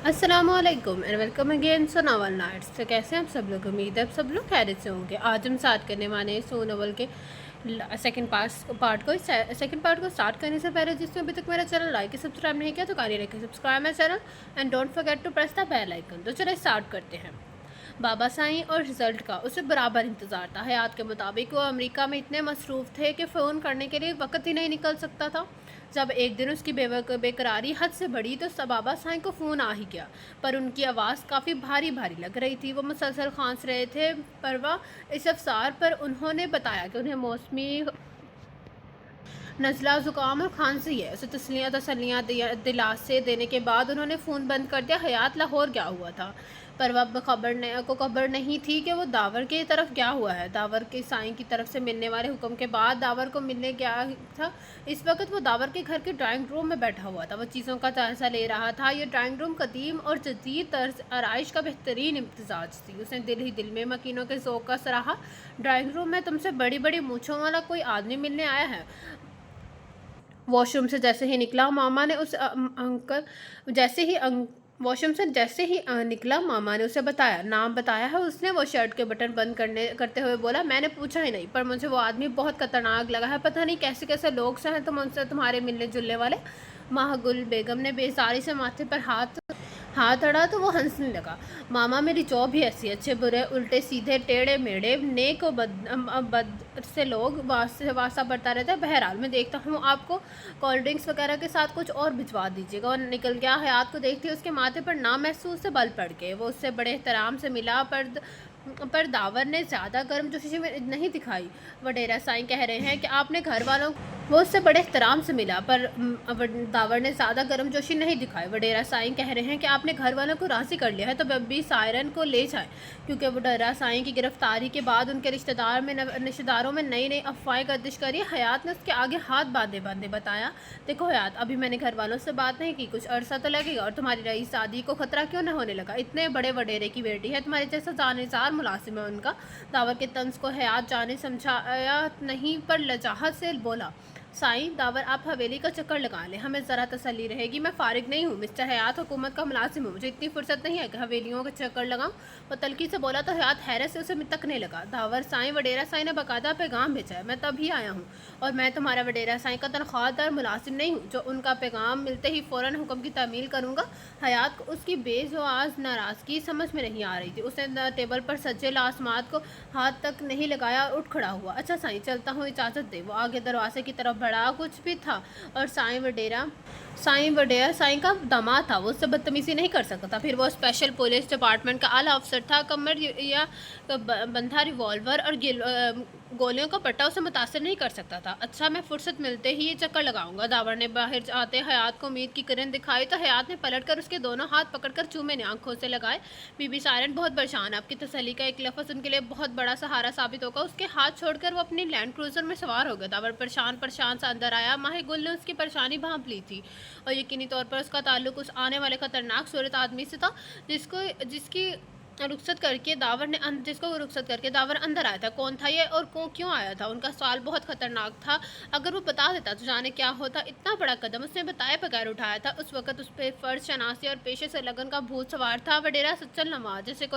अस्सलाम वालेकुम and welcome again so novel nights. तो कैसे हैं आप सब लोग? उम्मीद है आप सब लोग खैरियत से होंगे। आज हम स्टार्ट करने वाले हैं सो नॉवल के सेकंड पार्ट को स्टार्ट करने से पहले जिसने अभी तक मेरा चैनल लाइक सब्सक्राइब नहीं किया तो कार्य रखें subscribe my channel and don't forget to press the bell icon. तो चलिए स्टार्ट करते हैं। बाबा साईं और रिज़ल्ट का उसे बराबर इंतज़ार था। हयात के मुताबिक वो अमेरिका में इतने मसरूफ़ थे कि फ़ोन करने के लिए वक्त ही नहीं निकल सकता था। जब एक दिन उसकी बेकरारी हद से बढ़ी तो सब बाबा साईं को फ़ोन आ ही गया, पर उनकी आवाज़ काफ़ी भारी भारी लग रही थी। वो मुसलसल खांस रहे थे। परवा इस अवसर पर उन्होंने बताया कि उन्हें मौसमी नज़ला ज़ुकाम और खांसी है। उसे तसल्लियाँ दिलासे देने के बाद उन्होंने फ़ोन बंद कर दिया। हयात लाहौर गया हुआ था, पर वह खबर नहीं थी कि वो दावर की तरफ गया हुआ है। दावर के साईं की तरफ से मिलने वाले हुक्म के बाद दावर को मिलने गया था। इस वक्त वो दावर के घर के ड्राइंग रूम में बैठा हुआ था। वो चीज़ों का जायज़ा ले रहा था। ये ड्राइंग रूम कदीम और जदीद तर्ज आराइश का बेहतरीन इम्तजाज थी। उसने दिल ही दिल में मकीनों के ज़ौक़ का सराहा। ड्राइंग रूम में तुमसे बड़ी बड़ी मूँछों वाला कोई आदमी मिलने आया है। वॉशरूम से जैसे ही निकला मामा ने उस अंकल जैसे ही वॉशरूम से जैसे ही निकला मामा ने उसे बताया, नाम बताया है उसने। वो शर्ट के बटन बंद करते हुए बोला, मैंने पूछा ही नहीं, पर मुझे वो आदमी बहुत खतरनाक लगा है। पता नहीं कैसे कैसे लोग से हैं तुम उनसे, तुम्हारे मिलने जुलने वाले। माहगुल बेगम ने बेजारी से माथे पर हाथ अड़ा तो वो हंसने लगा। मामा मेरी जॉ भी ऐसी, अच्छे बुरे उल्टे सीधे टेढ़े मेढ़े नेक और बद से लोग वास्ता बढ़ता रहता है। बहरहाल मैं देखता हूँ, आपको कोल्ड ड्रिंक्स वगैरह के साथ कुछ और भिजवा दीजिएगा। और निकल गया। हयात को देखते ही उसके माथे पर नामहसूस से बल पड़ गए। वो उससे बड़े एहतराम से मिला, पर दावर ने ज़्यादा गर्मजोशी में नहीं दिखाई। वडेरा साईं कह रहे हैं कि आपने घर वालों वो उससे बड़े एहतराम से मिला, पर दावर ने ज़्यादा गर्मजोशी नहीं दिखाई। वडेरा साईं कह रहे हैं कि आपने घर वालों को राज़ी कर लिया है, तो बब्बी सायरन को ले जाए, क्योंकि वडेरा साईं की गिरफ्तारी के बाद उनके रिश्तेदारों में नई नई अफवाहें गर्दिश करी। हयात ने उसके आगे हाथ बांधे बांधे बताया, देखो हयात, अभी मैंने घर वालों से बात नहीं की, कुछ अरसा तो लगेगा, और तुम्हारी रईस शादी को ख़तरा क्यों न होने लगा। इतने बड़े वडेरे की बेटी है, तुम्हारे जैसा जानेसार मुलाजिम है उनका। दावर के तंज को हयात जाने समझाया नहीं, पर लजाहत से बोला, साईं दावर, आप हवेली का चक्कर लगा लें, हमें ज़रा तसल्ली रहेगी। मैं फारिग नहीं हूँ मिस्टर हयात, हुकूमत का मुलाजिम हूँ, मुझे इतनी फुर्सत नहीं है कि हवेलियों का चक्कर लगाऊँ। वो तलखी से बोला तो हयात हैरत से उसे तकने लगा। दावर, साईं वडेरा साईं ने बाकायदा पैगाम भेजा है, मैं तभी आया हूँ, और मैं तुम्हारा वडेरा साईं का तनख्वाहदार मुलाजिम नहीं हूँ जो उनका पैगाम मिलते ही फ़ौरन हुक्म की तामील करूँगा। हयात को उसकी बेजवाज़ नाराज़गी समझ में नहीं आ रही थी। उसने टेबल पर सज्जे लासमात को हाथ तक नहीं लगाया और उठ खड़ा हुआ। अच्छा साईं, चलता हूँ, इजाज़त दे। वो आगे दरवाजे की तरफ बढ़ा। कुछ भी था, और साईं वडेरा साईं का दामाद था, वो उससे बदतमीजी नहीं कर सकता था। फिर वो स्पेशल पुलिस डिपार्टमेंट का आला अफसर था। कमर या बंधा रिवॉल्वर और गोलियों का पट्टा उसे मुतासर नहीं कर सकता था। अच्छा, मैं फुर्सत मिलते ही ये चक्कर लगाऊंगा। दावर ने बाहर आते हयात को उम्मीद की किरण दिखाई, तो हयात ने पलटकर उसके दोनों हाथ पकड़कर चूमे ने आंखों से लगाए। बीबी सायरन बहुत परेशान, आपकी तसल्ली का एक लफ्ज़ उनके लिए बहुत बड़ा सहारा साबित होगा। उसके हाथ छोड़कर वो अपनी लैंड क्रूजर में सवार हो गया। दावर परेशान सा अंदर आया। माहिगुल ने उसकी परेशानी भांप ली थी, और यकीनी तौर पर उसका ताल्लुक उस आने वाले खतरनाक सूरत आदमी से था जिसको रुखसत करके दावर अंदर आया था। कौन था ये और क्यों आया था? उनका सवाल बहुत खतरनाक था। अगर वो बता देता तो जाने क्या होता। इतना बड़ा कदम उसने बताए बगैर उठाया था। उस वक्त उस पर फ़र्ज, शनासी और पेशे से लगन का भूत सवार था। वडेरा सच्चल नवाज जैसे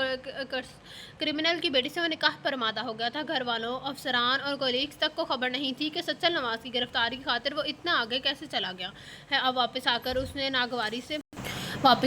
क्रिमिनल की बेटी से वो निकाह परमादा हो गया था। घर वालों, अफसरान और कोलीग्स तक को खबर नहीं थी कि सच्चल नवाज की गिरफ्तारी की खातिर वो इतना आगे कैसे चला गया है। अब वापस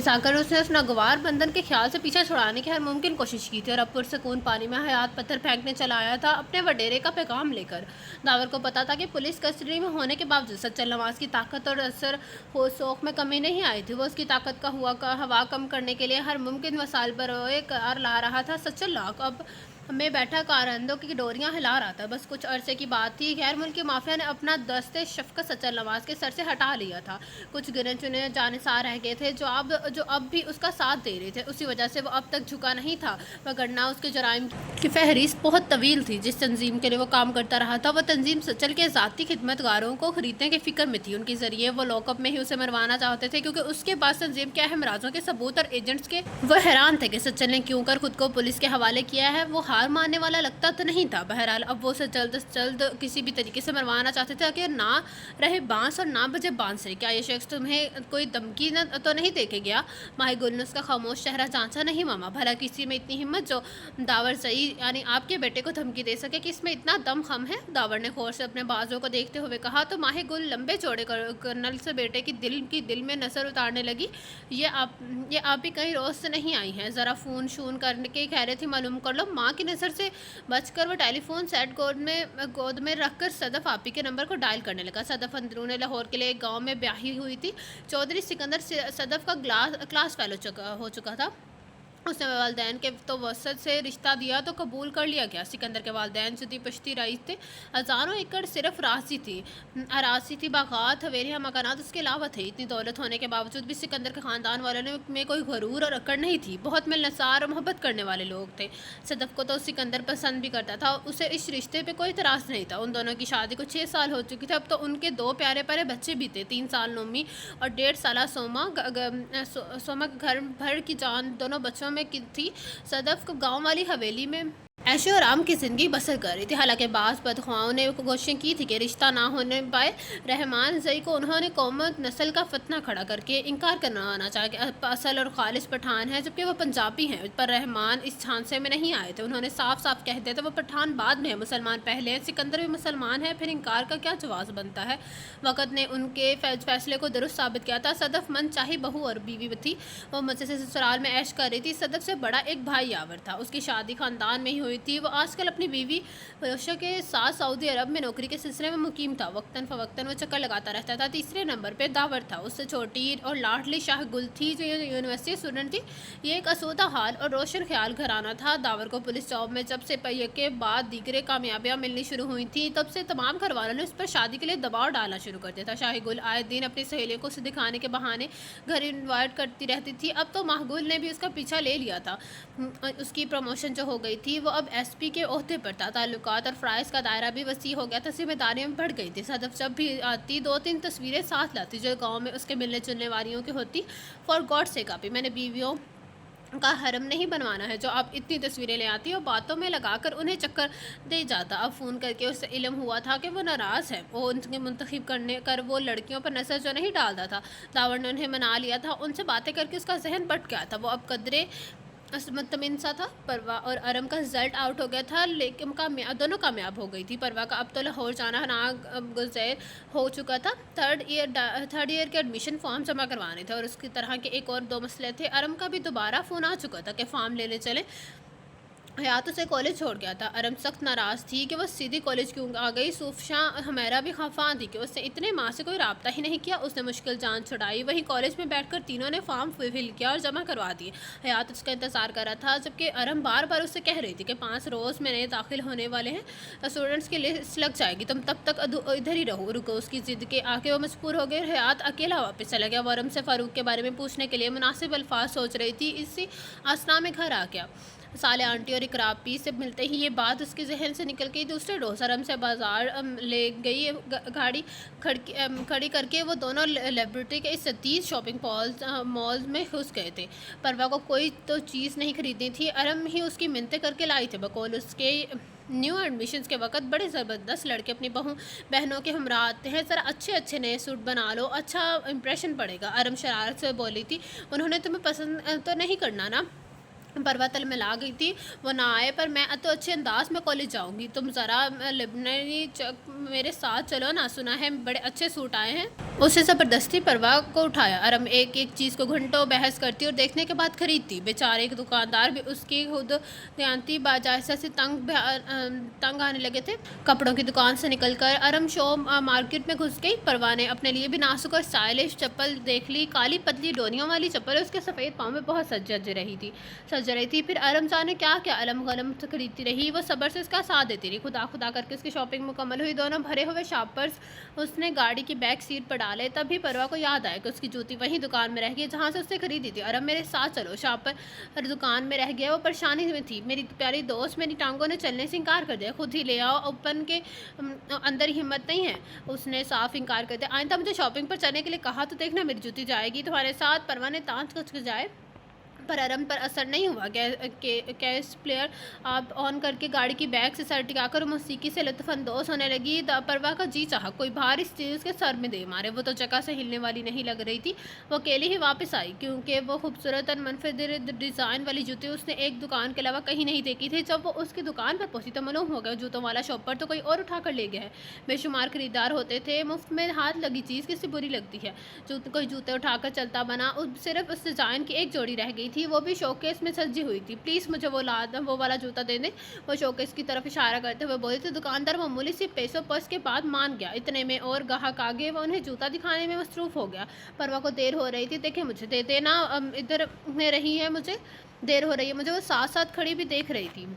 आकर उसने उस नागवार बंधन के ख्याल से पीछे छुड़ाने की हर मुमकिन कोशिश की थी, और अब पुरसकून पानी में हयात पत्थर फेंकने चला आया था अपने वडेरे का पैगाम लेकर। दावर को पता था कि पुलिस कस्टडी में होने के बावजूद सच्चल नवाज की ताकत और असर हो शौक में कमी नहीं आई थी। वो उसकी ताकत का हवा कम करने के लिए हर मुमकिन वसाइल बरोए कार ला रहा था। सच्चल लाख अब में बैठा कारंदों की डोरियां हिला रहा था। बस कुछ अरसे की बात थी, गैर मुल्की माफिया ने अपना दस्ते शफकत सच्चल नवाज के सर से हटा लिया था। कुछ गिने चुने जानिसार रह गए थे जो अब भी उसका साथ दे रहे थे। उसी वजह से वो अब तक झुका नहीं था, वगरना उसके जराइम की फहरिस्त बहुत तवील थी। जिस तंजीम के लिए वो काम करता रहा था, वो तंजीम सच्चल के ज़ाती खिदमतगारों को खरीदने की फिक्र में थी। उनके ज़रिए वो लॉकअप में ही उसे मरवाना चाहते थे, क्योंकि उसके पास तंजीम के अहम राजों के सबूत और एजेंट्स के। वो हैरान थे कि सच्चल ने क्यों कर खुद को पुलिस के हवाले किया है। वो हार मानने वाला लगता तो नहीं था। बहरहाल अब वो उसे जल्द से जल्द किसी भी तरीके से मरवाना चाहते थे कि ना रहे बांस और ना बजे बांसुरी। क्या ये शख्स तुम्हें कोई धमकी न तो नहीं दे के गया? माही गुल ने उसका खामोश चेहरा जांचा। नहीं मामा, भला किसी में इतनी हिम्मत जो दावर सही यानी आपके बेटे को धमकी दे सके कि इसमें इतना दम खम है? दावर ने गौर से अपने बाजों को देखते हुए कहा। तो माही गुल लंबे चौड़े कर्नल से बेटे की दिल में नजर उतारने लगी। ये आप भी कहीं रोज से नहीं आई हैं? ज़रा फ़ोन शून करने के कह रहे थे, मालूम कर लो। माँ की नज़र से बचकर वो टेलीफोन सेट गोद में रखकर सदफ आपी के नंबर को डायल करने लगा। सदफ अंदरूनी लाहौर के लिए एक गांव में ब्याही हुई थी। चौधरी सिकंदर सदफ का क्लास फेलो हो चुका था। उसने वालदैन के तो वसत से रिश्ता दिया तो कबूल कर लिया गया। सिकंदर के वालदैन जुदी पश्ती रईस थे। हज़ारों एकड़ सिर्फ अरासी थी, बागात, हवेलियाँ, मकानात उसके अलावा थे। इतनी दौलत होने के बावजूद भी सिकंदर के ख़ानदान वालों में कोई गरूर और अकड़ नहीं थी। बहुत मिलनसार और मोहब्बत करने वाले लोग थे। सदफ को तो सिकंदर पसंद भी करता था। उसे इस रिश्ते पर कोई तरास नहीं था। उन दोनों की शादी को 6 साल हो चुकी थे। अब तो उनके 2 प्यारे प्यारे बच्चे भी थे। 3 साल नोमी और 1.5 साल सोमा घर भर की जान दोनों बच्चों में थी। सदफ गांव वाली हवेली में ऐशो आराम की ज़िंदगी बसर कर रही थी। हालांकि बाज़ बदख्वाओं ने कोशिशें की थी कि रिश्ता ना होने पाए। रहमान जई को उन्होंने कौमत नस्ल का फतना खड़ा करके इनकार करवाना चाहा कि असल और खालिस पठान है, जबकि वो पंजाबी हैं। पर रहमान इस झांसे में नहीं आए थे। उन्होंने साफ साफ कह दिया था वो पठान बाद में है, मुसलमान पहले हैं। सिकंदर भी मुसलमान है, फिर इनकार का क्या जवाब बनता है? वक़्त ने उनके फैसले को दुरुस्त साबित किया था। सदफ मन चाही बहू और बीवी थी। वो मज़े से ससुराल में ऐश कर रही थी। सदफ से बड़ा एक भाई यावर था। उसकी शादी ख़ानदान में ही हुई थी। वो आजकल अपनी बीवी फरोशा के साथ सऊदी अरब में नौकरी के सिलसिले में मुकीम था। वक्तन फ़वक्तन वो चक्कर लगाता रहता था। तीसरे नंबर पे दावर था। उससे छोटी और लाडली शाह गुल थी जो यूनिवर्सिटी स्टूडेंट थी। ये एक आसूदा हाल और रोशन ख्याल घराना था। दावर को पुलिस जॉब में जब से पहिए के बाद दीगरे कामयाबियाँ मिलनी शुरू हुई थी, तब से तमाम घर वालों ने उस पर शादी के लिए दबाव डालना शुरू कर दिया था। शाह गुल आए दिन अपनी सहेलियों को उसे दिखाने के बहाने घर इन्वाइट करती रहती थी। अब तो माहगुल ने भी उसका पीछा ले लिया था। उसकी प्रमोशन जो हो गई थी वो अब एसपी के ओहदे पर था। ताल्लुकात और फ़राइज़ का दायरा भी वसी हो गया था। जिम्मेदारियाँ बढ़ गई थी। सदफ जब भी आती 2-3 तस्वीरें साथ लाती जो गांव में उसके मिलने जुलने वालियों की होती। फॉर गॉड से कापी, मैंने बीवियों का हरम नहीं बनवाना है जो आप इतनी तस्वीरें ले आती और बातों में लगाकर उन्हें चक्कर दे जाता। अब फ़ोन करके उससे इल्म हुआ था कि वो नाराज़ है। वो उनके मुंतखब करने कर वो लड़कियों पर नजर जो नहीं डालता था। दावर ने उन्हें मना लिया था। उनसे बातें करके उसका जहन भटक गया था। वो अब कदरे मुतमिन सा था। परवा और अरम का रिजल्ट आउट हो गया था, लेकिन दोनों कामयाब हो गई थी। परवा का अब तो लाहौर जाना ना गुजैर हो चुका था। थर्ड ईयर के एडमिशन फॉर्म जमा करवाने थे और उसकी तरह के एक और 2 मसले थे। अरम का भी दोबारा फ़ोन आ चुका था कि फॉर्म लेने चले। हयात उसे कॉलेज छोड़ गया था। अरम सख्त नाराज़ थी कि वह सीधी कॉलेज क्यों आ गई। सूफशा हमेरा भी खफा थी कि उसने इतने माह से कोई रब्ता ही नहीं किया। उसने मुश्किल जान छुड़ाई। वहीं कॉलेज में बैठकर तीनों ने फॉर्म फिल किया और जमा करवा दिए। हयात उसका इंतज़ार कर रहा था, जबकि अरम बार बार उससे कह रही थी कि 5 रोज़ में नए दाखिल होने वाले हैं, स्टूडेंट्स की लिस्ट लग जाएगी, तुम तब तक इधर ही रहो। रुको। उसकी ज़िद के आके वो मजबूर हो गए। हयात अकेला वापस चला गया। वो अरम से फ़ारूक के बारे में पूछने के लिए मुनासिब अल्फाज सोच रही थी। इसी आसना में घर आ गया। साले आंटी और इकरापी से मिलते ही ये बात उसके जहन से निकल गई। दूसरे रोज़ अरम से बाज़ार ले गई गाड़ी खड़ी करके। वो दोनों लिबर्टी के इस 30 शॉपिंग मॉल्स में घुस गए थे। परवा को कोई तो चीज़ नहीं खरीदनी थी। अरम ही उसकी मिन्नतें करके लाई थी। बकौल उसके न्यू एडमिशन्स के वक्त बड़े ज़बरदस्त लड़के अपनी बहनों के हमरा आते हैं। ज़रा अच्छे अच्छे नए सूट बना लो, अच्छा इंप्रेशन पड़ेगा। अरम शरारत से बोली थी। उन्होंने तुम्हें पसंद तो नहीं करना ना? परवा तल में ला गई थी। वो ना आए पर मैं तो अच्छे अंदाज में कॉलेज जाऊंगी। तुम ज़रा लिबनरी मेरे साथ चलो ना, सुना है बड़े अच्छे सूट आए हैं। उसे ज़बरदस्ती परवा को उठाया। अरम एक एक चीज़ को घंटों बहस करती और देखने के बाद खरीदती। बेचारे एक दुकानदार भी उसकी खुद दयानती बाजायसा से तंग आने लगे थे। कपड़ों की दुकान से निकलकर अरम शो मार्केट में घुस गई। परवा ने अपने लिए भी नाजुक और स्टाइलिश चप्पल देख ली। काली पतली डोरियों वाली चप्पल उसके सफ़ेद पाँव में बहुत सज रही थी। फिर अरम जाने क्या क्या अलम गलम खरीदती रही। वो सब्र से उसका साथ देती रही। खुदा खुदा करके उसकी शॉपिंग मुकम्मल हुई। दोनों भरे हुए शॉपर्स उसने गाड़ी की बैक सीट पर डाले। तभी परवा को याद आया कि उसकी जूती वहीं दुकान में रह गई जहाँ से उसने खरीदी थी। अरम मेरे साथ चलो। शॉपर दुकान में रह गया। वो परेशानी में थी। मेरी प्यारी दोस्त मेरी टांगों ने चलने से इनकार कर दिया। खुद ही ले आओ। ओपन के अंदर हिम्मत नहीं है। उसने साफ इनकार कर दिया। आइंदा मुझे शॉपिंग पर चलने के लिए कहा तो देखना मेरी जूती जाएगी तुम्हारे साथ। परवा ने तांत कुछ जाए पर अरम पर असर नहीं हुआ। कैश प्लेयर आप ऑन करके गाड़ी की बैग से सर टिकाकर मौसीकी से लुत्फ़अंदोज़ होने लगी। परवा का जी चाहा कोई भारी चीज़ उसके सर में दे मारे। वो तो जगह से हिलने वाली नहीं लग रही थी। वो अकेली ही वापस आई, क्योंकि वो खूबसूरत और मुनफ़्फ़िर डिज़ाइन वाली जूती उसने एक दुकान के अलावा कहीं नहीं देखी थी। जब वो उसकी दुकान पर पहुंची तो मालूम हो गया जूतों वाला शॉपर तो कोई और उठा कर ले गया है। बेशुमार खरीदार होते थे, मुफ्त में हाथ लगी चीज़ किसी बुरी लगती है। कोई जूते उठाकर चलता बना, सिर्फ उस डिज़ाइन की एक जोड़ी रह गई थी, वो भी शोकेस में सजी हुई थी। प्लीज़ मुझे वो वाला जूता दे दें। वो शोकेस की तरफ इशारा करते हुए बोली थी। दुकानदार मामूली सी पैसों पर्स के बाद मान गया। इतने में और ग्राहक आगे, वो उन्हें जूता दिखाने में मसरूफ़ हो गया। परवा को देर हो रही थी। देखे मुझे दे देना, इधर में रही है, मुझे देर हो रही है मुझे। वो साथ साथ खड़ी भी देख रही थी।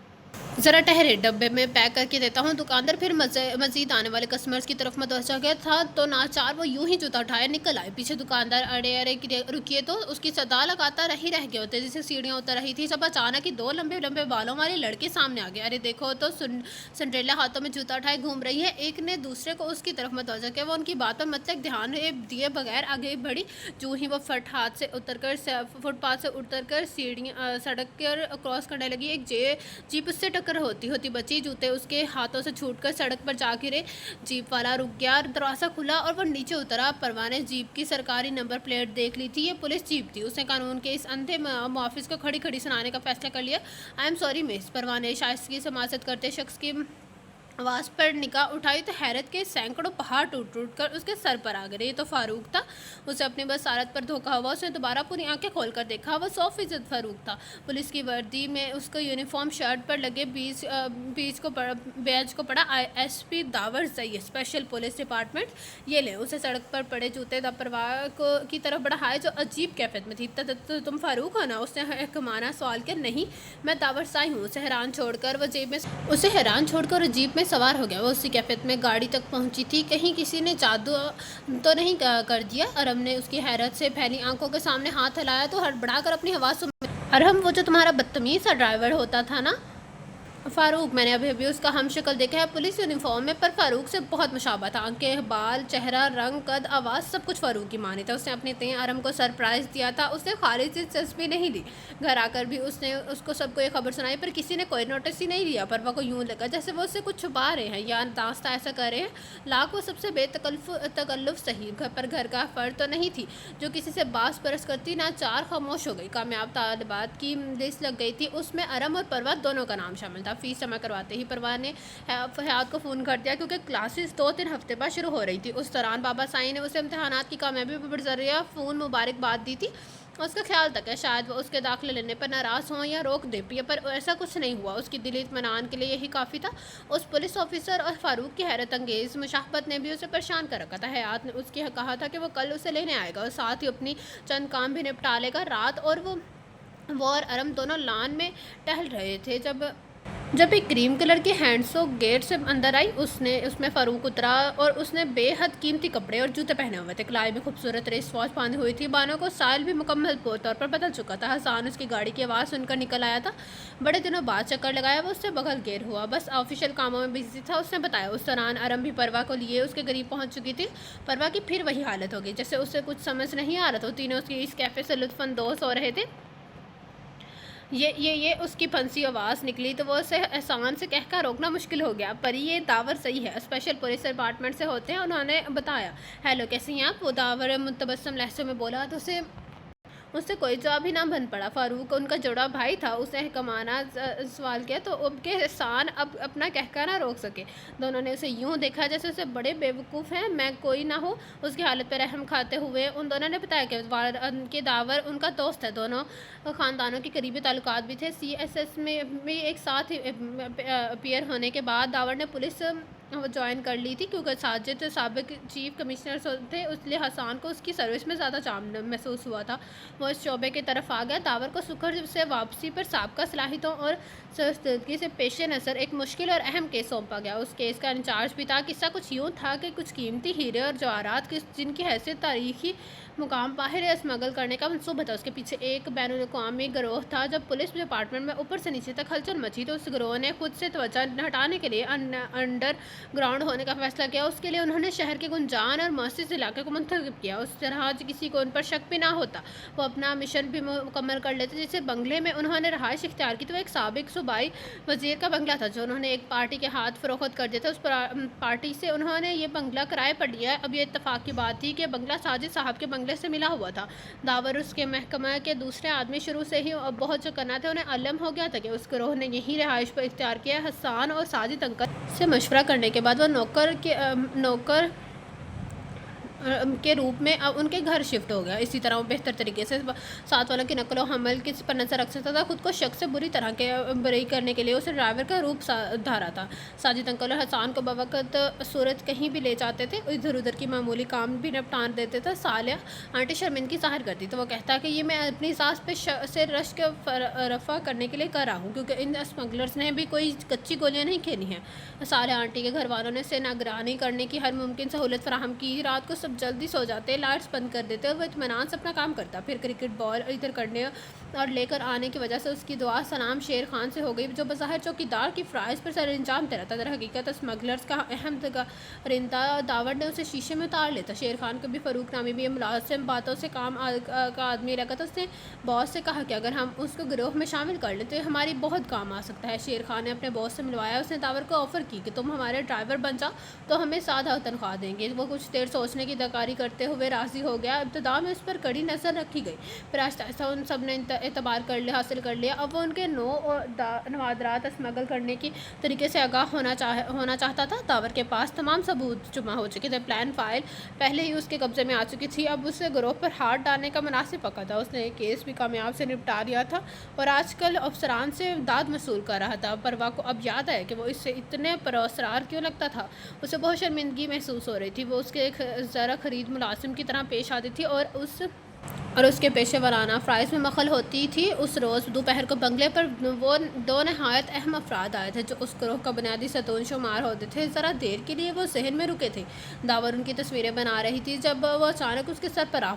ज़रा ठहरे, डब्बे में पैक करके देता हूँ। दुकानदार फिर मज़ीद आने वाले कस्टमर्स की तरफ मतवज्जा गया था तो नाचार वो यूं ही जूता उठाए निकल आए। पीछे दुकानदार अरे अरे रुकिए, तो उसकी सदा लगातार रह गए होते जैसे सीढ़ियाँ उतर रही थी। जब अचानक ही दो लंबे लंबे बालों वाले लड़के सामने आ गए। अरे देखो तो सिंड्रेला हाथों में जूता उठाए घूम रही है। एक ने दूसरे को उसकी तरफ मतवज्जा किया। वो उनकी बात पर मतलब ध्यान दिए बगैर आगे बढ़ी। जो ही वो हाथ से उतरकर फुटपाथ से उतरकर सीढ़ियाँ सड़क पर क्रॉस करने लगी, एक जीप उससे टक्कर होती बची। जूते उसके हाथों से छूटकर सड़क पर जा गिरे। जीप वाला रुक गया, दरवाज़ा खुला और वो नीचे उतरा। परवा ने जीप की सरकारी नंबर प्लेट देख ली थी, ये पुलिस जीप थी। उसने कानून के इस अंधे मुहाफिज को खड़ी खड़ी सुनाने का फैसला कर लिया। I am sorry miss. परवा ने शाइस्तगी से माजरत करते शख्स की आवाज़ पर निगाह उठाई तो हैरत के सैकड़ों पहाड़ टूट टूट कर उसके सर पर आ गए। ये तो फारूक था। उसे अपनी बसारत पर धोखा हुआ। उसने दोबारा पूरी आंखें खोलकर देखा। वो 100% फारूक था। पुलिस की वर्दी में उसको यूनिफॉर्म शर्ट पर लगे बैज को पड़ा ISP Dawarzai, special police department. ये ले। उसे सड़क पर पड़े जूते परवाह की तरफ बढ़ाए जो अजीब कैफियत में थी। तो तुम फारूक हो ना? उसने कमाना सवाल किया। नहीं, मैं दावर ज़ई हूँ। उसे हैरान छोड़कर जीप में सवार हो गया। वो उसी कैफियत में गाड़ी तक पहुंची थी। कहीं किसी ने जादू तो नहीं कर दिया? अरम ने उसकी हैरत से फैली आंखों के सामने हाथ हिलाया तो हड़बड़ाकर अपनी आवाज़ सुन। अरहम, वो जो तुम्हारा बदतमीज़ सा ड्राइवर होता था ना? फारूक, मैंने अभी अभी उसका हमशक्ल देखा है पुलिस यूनिफॉर्म में, पर फारूक से बहुत मुशाबा था। आंखें, बाल, चेहरा, रंग, कद, आवाज़ सब कुछ फारूक की मानी था। उसने अपने तय आरम को सरप्राइज़ दिया था। उसने खारिज दिलचस्पी नहीं ली। घर आकर भी उसने उसको सबको ये खबर सुनाई, पर किसी ने कोई नोटिस ही नहीं लिया। पर वो को यूँ लगा जैसे वो उससे कुछ छुपा रहे हैं या नाश्ता ऐसा कर रहे हैं। लाख वो सबसे तकल्लुफ़ सही, पर घर का फ़र्द तो नहीं थी जो किसी से बास परस करती। ना चार खामोश हो गई। कामयाब तालिबात की लिस्ट लग गई थी, उसमें अरम और परवा दोनों का नाम शामिल था। फीस जमा करवाते ही परवा ने हयात को फ़ोन कर दिया, क्योंकि क्लासेस 2-3 हफ्ते बाद शुरू हो रही थी। उस दौरान बाबा साईं ने उसे इम्तिहानात की कामयाबी पर ज़रिया फ़ोन मुबारकबाद दी थी। उसका ख्याल था कि शायद वो उसके दाखिले लेने पर नाराज़ हों या रोक दे, पर ऐसा कुछ नहीं हुआ। उसकी दिली इत्मीनान के लिए यही काफ़ी था। उस पुलिस ऑफिसर और फारूक की हैरत अंगेज़ मुशाहबत ने भी उसे परेशान कर रखा था। हयात ने उसकी कहा था कि वो कल उसे लेने आएगा और साथ ही अपनी चंद काम भी निपटा लेगा। रात और वो और अरम दोनों लान में टहल रहे थे जब एक क्रीम कलर की हैंडसो गेट से अंदर आई। उसमें फ़ारूक उतरा और उसने बेहद कीमती कपड़े और जूते पहने हुए थे। कलाई में खूबसूरत रेस वॉच बांधी हुई थी। बानों को साइल भी मुकम्मल तौर पर बदल चुका था। हसन उसकी गाड़ी की आवाज़ सुनकर निकल आया था। बड़े दिनों बाद चक्कर लगाया। वो उससे बगल गेर हुआ, बस ऑफिशियल कामों में बिजी था। उसने बताया। उस दौरान अरम भी परवा को लिए उसके करीब पहुँच चुकी थी। परवा की फिर वही हालत हो गई जैसे उससे कुछ समझ नहीं आ रहा था। तीनों उसकी इस कैफ़े से लुत्फ़अंदोज़ हो रहे थे। ये उसकी फंसी आवाज़ निकली तो वो उसे एहसान से कहकर रोकना मुश्किल हो गया। पर ये दावर सही है, स्पेशल पुलिस डिपार्टमेंट से होते हैं। उन्होंने बताया। हेलो, कैसी हैं आप? वो दावर मुतबस्सम लहजे में बोला तो उससे कोई जवाब ही ना बन पड़ा। फारूक उनका जुड़ा भाई था। उसने कमाना सवाल किया तो उनके एहसान अब अपना कहकर ना रोक सके। दोनों ने उसे यूं देखा जैसे उसे बड़े बेवकूफ़ हैं, मैं कोई ना हो। उसकी हालत पर रहम खाते हुए उन दोनों ने बताया कि दावर उनका दोस्त है। दोनों ख़ानदानों के करीबी ताल्लुकात भी थे। CSS में भी एक साथ अपीयर होने के बाद दावर ने पुलिस वो ज्वाइन कर ली थी, क्योंकि साजिद साबिक चीफ कमिश्नर थे, इसलिए हसन को उसकी सर्विस में ज़्यादा चाम महसूस हुआ था। वो इस शोबे की तरफ आ गया। दावर को सुखर से वापसी पर साबका सलाहियतों और संजीदगी से पेश नज़र एक मुश्किल और अहम केस सौंपा गया। उस केस का इंचार्ज भी था। किस्सा कुछ यूँ था कि कुछ कीमती हीरे और जवाहरात जिनकी हैसियत तारीखी मुकाम बाहर स्मगल करने का मंसूबा था। उसके पीछे एक बैनुल-अक़वामी गिरोह था। जब पुलिस डिपार्टमेंट में ऊपर से नीचे तक हलचल मची तो उस गिरोह ने खुद से तवज्जो हटाने के लिए अंडर ग्राउंड होने का फैसला किया। उसके लिए उन्होंने शहर के गुंजान और मुअस्सिस इलाके को मुंतखब किया। उस तरह किसी को उन पर शक भी ना होता, वो अपना मिशन भी मुकम्मल कर लेते। जैसे बंगले में उन्होंने रहाइश इख्तियार की तो एक साबिक सूबाई वजीर का बंगला था जो उन्होंने एक पार्टी के हाथ फरोख्त कर दिया था। उस पार्टी से उन्होंने ये बंगला किराए पर लिया है। अब ये इत्तफाक की बात थी कि बंगला साजिद साहब के बंगले से मिला हुआ था। दावर उसके महकमा के दूसरे आदमी शुरू से ही बहुत जो करना था उन्हें अलम हो गया था कि उस गिरोह ने यही रहाइश पर इख्तियार किया। हसन और साजिद अंकल से मशवरा करने के बाद वो नौकर के रूप में उनके घर शिफ्ट हो गया। इसी तरह वो बेहतर तरीके से साथ वालों की नकलो हमल किस पर नज़र रख सकता था। खुद को शक से बुरी तरह के बरी करने के लिए उसे ड्राइवर का रूप धारा था। साजिद अंकल और हसन को बवक्त सूरत कहीं भी ले जाते थे, इधर उधर की मामूली काम भी निपटान देते थे। सालिया आंटी शर्मिंदगी ज़ाहिर करती तो वो कहता कि ये मैं अपनी सास पे से रश्क रफ़ा करने के लिए कर रहा हूँ, क्योंकि इन स्मगलर्स ने भी कोई कच्ची गोलियाँ नहीं खेली हैं। सालिया आंटी के घर वालों ने से निगरानी करने की हर मुमकिन सहूलत फराहम की। रात को जल्दी सो जाते, लाइट्स बंद कर देते और वो इत्मीनान से अपना काम करता। फिर क्रिकेट बॉल इधर करने और लेकर आने की वजह से उसकी दुआ सलाम शेर खान से हो गई, जो बज़ाहिर चौकीदार की फ़राइज़ पर सर अंजाम दे रहा था। दर हकीकत स्मगलर्स का अहम रिंदा दावर ने उसे शीशे में उतार लेता। शेर खान को भी फ़रूक नामी भी मुलाजिम बातों से काम का आदमी लगा था। उसने बॉस से कहा कि अगर हम उसको गिरोह में शामिल कर लें तो हमारी बहुत काम आ सकता है। शेर खान ने अपने बॉस से मिलवाया। उसने दावर को ऑफ़र की कि तुम हमारे ड्राइवर बन जाओ तो हमें सादा तनख्वाह देंगे। वो कुछ देर सोचने की दरकारी करते हुए राज़ी हो गया। इब्तिदा में उस पर कड़ी नज़र रखी गई, फिर आहिस्ता आहिस्ता उन सब ने एतबार हासिल कर लिया। अब वो उनके नवादरात स्मगल करने की तरीके से आगाह होना चाहता था। दावर के पास तमाम सबूत जमा हो चुके थे। प्लान फाइल पहले ही उसके कब्जे में आ चुकी थी। अब उसे गिरोह पर हाथ डालने का मुनासिब पका था। उसने एक केस भी कामयाब से निपटा लिया था और आजकल अफसरान से दाद वसूल कर रहा था। परवा को अब याद आया कि वो इससे इतने परअसरार क्यों लगता था। उसे बहुत शर्मिंदगी महसूस हो रही थी। वो उसके एक ज़रा खरीद मुलाजिम की तरह पेश आती थी और उसके पेशे वाराना फ़राइज़ में मखल होती थी। उस रोज़ दोपहर को बंगले पर वो दो नहायत अहम अफराद आए थे जो उस गिरोह का बुनियादी सतून शुमार होते थे। ज़रा देर के लिए वो जहन में रुके थे। दावर उनकी तस्वीरें बना रही थी जब वो अचानक उसके सर पर आ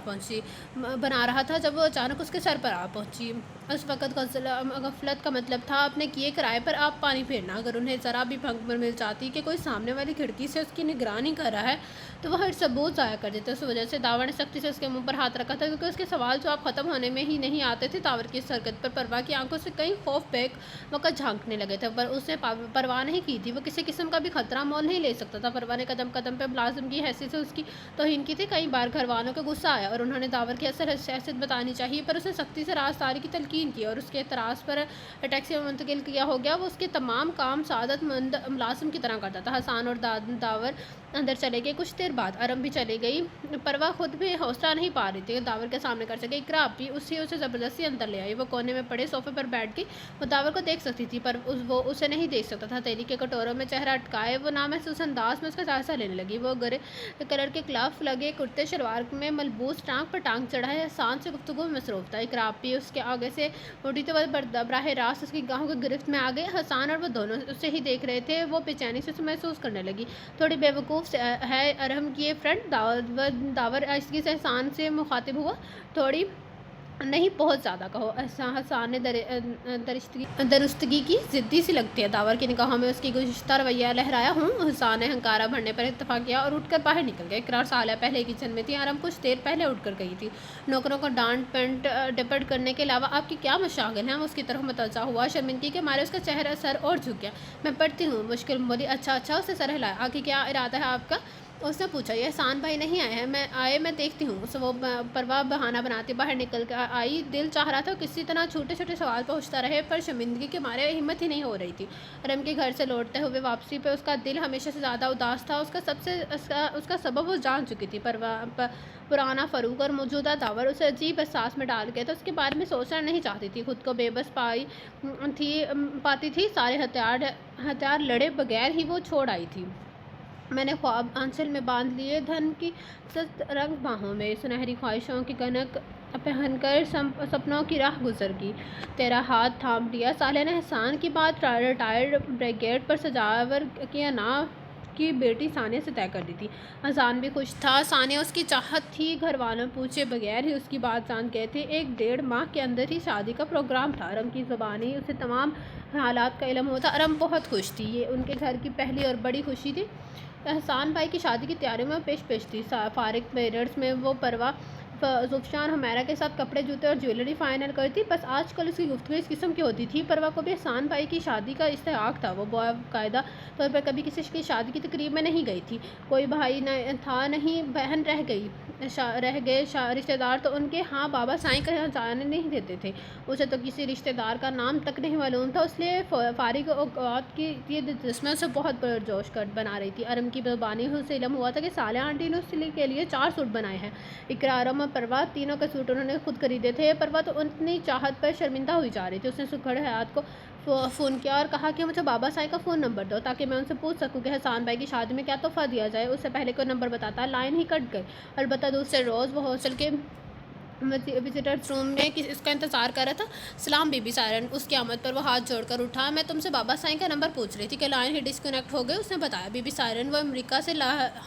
पहुंची। उस वक़्त गफलत का मतलब था अपने किए किराए पर आप पानी फेरना। अगर उन्हें ज़रा भी भंग मिल जाती कि कोई सामने वाली खिड़की से उसकी निगरानी कर रहा है तो वह हर सबूत ज़ाया कर देते। उस वजह से दावर ने सख्ती से उसके मुंह पर हाथ रखा था, क्योंकि उसके सवाल जवाब ख़त्म होने में ही नहीं आते थे। दावर की इस हरकत पर परवा की आंखों से कई खौफ बेक वक़्त झांकने लगे थे, पर उसने परवाह नहीं की थी। वो किसी किस्म का भी खतरा मोल नहीं ले सकता था। परवा ने कदम कदम पर मुलाजिम की हैसियत से उसकी तौहीन की थी। कई बार घर वालों को गुस्सा आया और उन्होंने दावर की असल हैसियत बतानी चाहिए, पर उसने सख्ती से राजदारी की तलकीन की और उसके एतराज़ पर टैक्सी में मुंतकिल किया हो गया। वो उसके तमाम काम सादतमंद मुलाजिम की तरह करता था। हसन और दावर अंदर चले गए। कुछ देर बाद अरम भी चली गई। परवा खुद भी हौसला नहीं पा रही थी दावर के सामने कर सके। इकरा भी उसे ज़बरदस्ती अंदर ले आई। वो कोने में पड़े सोफे पर बैठ गई। वो दावर को देख सकती थी पर वो उसे नहीं देख सकता था। तेली के कटोरों में चेहरा अटकाए वो नामहसूस अंदाज में उसका जायजा लेने लगी। वो गरे कलर के क्लफ लगे कुर्ते शलवार में मलबूस टांग पर टांग चढ़ाए हसान से गुफ्तगू में मसरूफ था। इकरा भी उसके आगे से उठी तो वह बराह रास्त उसकी गाहों की गिरफ्त में आ गए। हसन और वो दोनों उसे ही देख रहे थे। वो बेचैनी से महसूस करने लगी। थोड़ी बेवकूफ़ है अरहम की ये फ्रेंड। दावर इसकी से हसन से मुखातिब हुआ। थोड़ी नहीं बहुत ज़्यादा कहो। हसन ने दरुस्तगी की, ज़िद्दी सी लगती है। दावर की निगाहों में उसकी गुज़िश्ता रवैया लहराया हूँ। हसन ने हंकारा भरने पर इत्तफाक किया और उठकर बाहर निकल गया। इकरार सालिया पहले किचन में थी। आराम कुछ देर पहले उठकर गई थी। नौकरों को डांट पेंट डिपट करने के अलावा आपकी क्या मशागिल हैं? उसकी तरफ मुतवज्जा हुआ। शर्मिंदगी के मारे उसका चेहरा सर और झुक गया। मैं पढ़ती हूँ मुश्किल बोली। अच्छा उससे सर हिलाया। आगे क्या इरादा है आपका? उसने पूछा। ये एहसान भाई नहीं आए हैं? मैं देखती हूँ। उसे वो परवाह बहाना बनाती बाहर निकल कर आई। दिल चाह रहा था किसी तरह छोटे छोटे सवाल पूछता रहे, पर शर्मिंदगी के मारे हिम्मत ही नहीं हो रही थी। रम के घर से लौटते हुए वापसी पे उसका दिल हमेशा से ज़्यादा उदास था। उसका सबब वो जान चुकी थी। पुराना फ़रूक और मौजूदा दावर उसे अजीब एहसास में डाल गया था। उसके बारे में सोचना नहीं चाहती थी। खुद को बेबस पाती थी। सारे हथियार लड़े बगैर ही वो छोड़ आई थी। मैंने ख्वाब आंचल में बांध लिए, धन की सस्त रंग बाहों में सुनहरी ख्वाहिशों की कनक पहनकर सपनों की राह गुजर गई। तेरा हाथ थाम लिया। सालिया ने हसन की बात रिटायर्ड ब्रिगेड पर सजावर किया ना की बेटी सानिया से तय कर दी थी। हसन भी खुश था। सानिया उसकी चाहत थी। घर वालों पूछे बगैर ही उसकी बात जान गए थे। 1-1.5 माह के अंदर ही शादी का प्रोग्राम था। अरम की ज़ुबानी उसे तमाम हालात का इल्म होता। अरम बहुत खुश थी। ये उनके घर की पहली और बड़ी खुशी थी। एहसान भाई की शादी की तैयारियों में पेश थी। फारिग पीरियड्स में वो परवा ज़ुफ़शान हुमैरा के साथ कपड़े, जूते और ज्वेलरी फ़ाइनल करती। बस आजकल उसकी गुफ्तगू इस किस्म की होती थी। परवा को भी एहसान भाई की शादी का इश्तियाक था। वो बाकायदा तौर पर कभी किसी की शादी की तकरीब में नहीं गई थी। कोई भाई न था, नहीं बहन रह गए रिश्तेदार तो उनके हाँ बाबा साईं का यहाँ जाने नहीं देते थे। उसे तो किसी रिश्तेदार का नाम तक नहीं मालूम था। इसलिए फारिग औकात की ये दिलचस्पी उसे बहुत पुरजोश कर बना रही थी। अरम की ज़ुबानी से इल्म हुआ था कि सालिया आंटी ने उसके लिए 4 सूट बनाए हैं। इकरा, अरम और परवा तीनों के सूट उन्होंने खुद खरीदे थे। परवा तो उतनी चाहत पर शर्मिंदा हुई जा रही थी। उसने सुखड़ हयात को फ़ोन किया और कहा कि मुझे बाबा साईं का फ़ोन नंबर दो ताकि मैं उनसे पूछ सकूं कि हसन भाई की शादी में क्या तोहफ़ा दिया जाए। उससे पहले कोई नंबर बताता लाइन ही कट गई। अलबत्ता दूसरे रोज़ वो हॉस्टल के विजिटर्स रूम में इसका इंतज़ार कर रहा था। सलाम बीबी सायरन, उसकी आमद पर वो हाथ जोड़कर उठा। मैं तुमसे बाबा साईं का नंबर पूछ रही थी कि लाइन ही डिस्कनेक्ट हो गई। उसने बताया बीबी सायरन वो अमेरिका से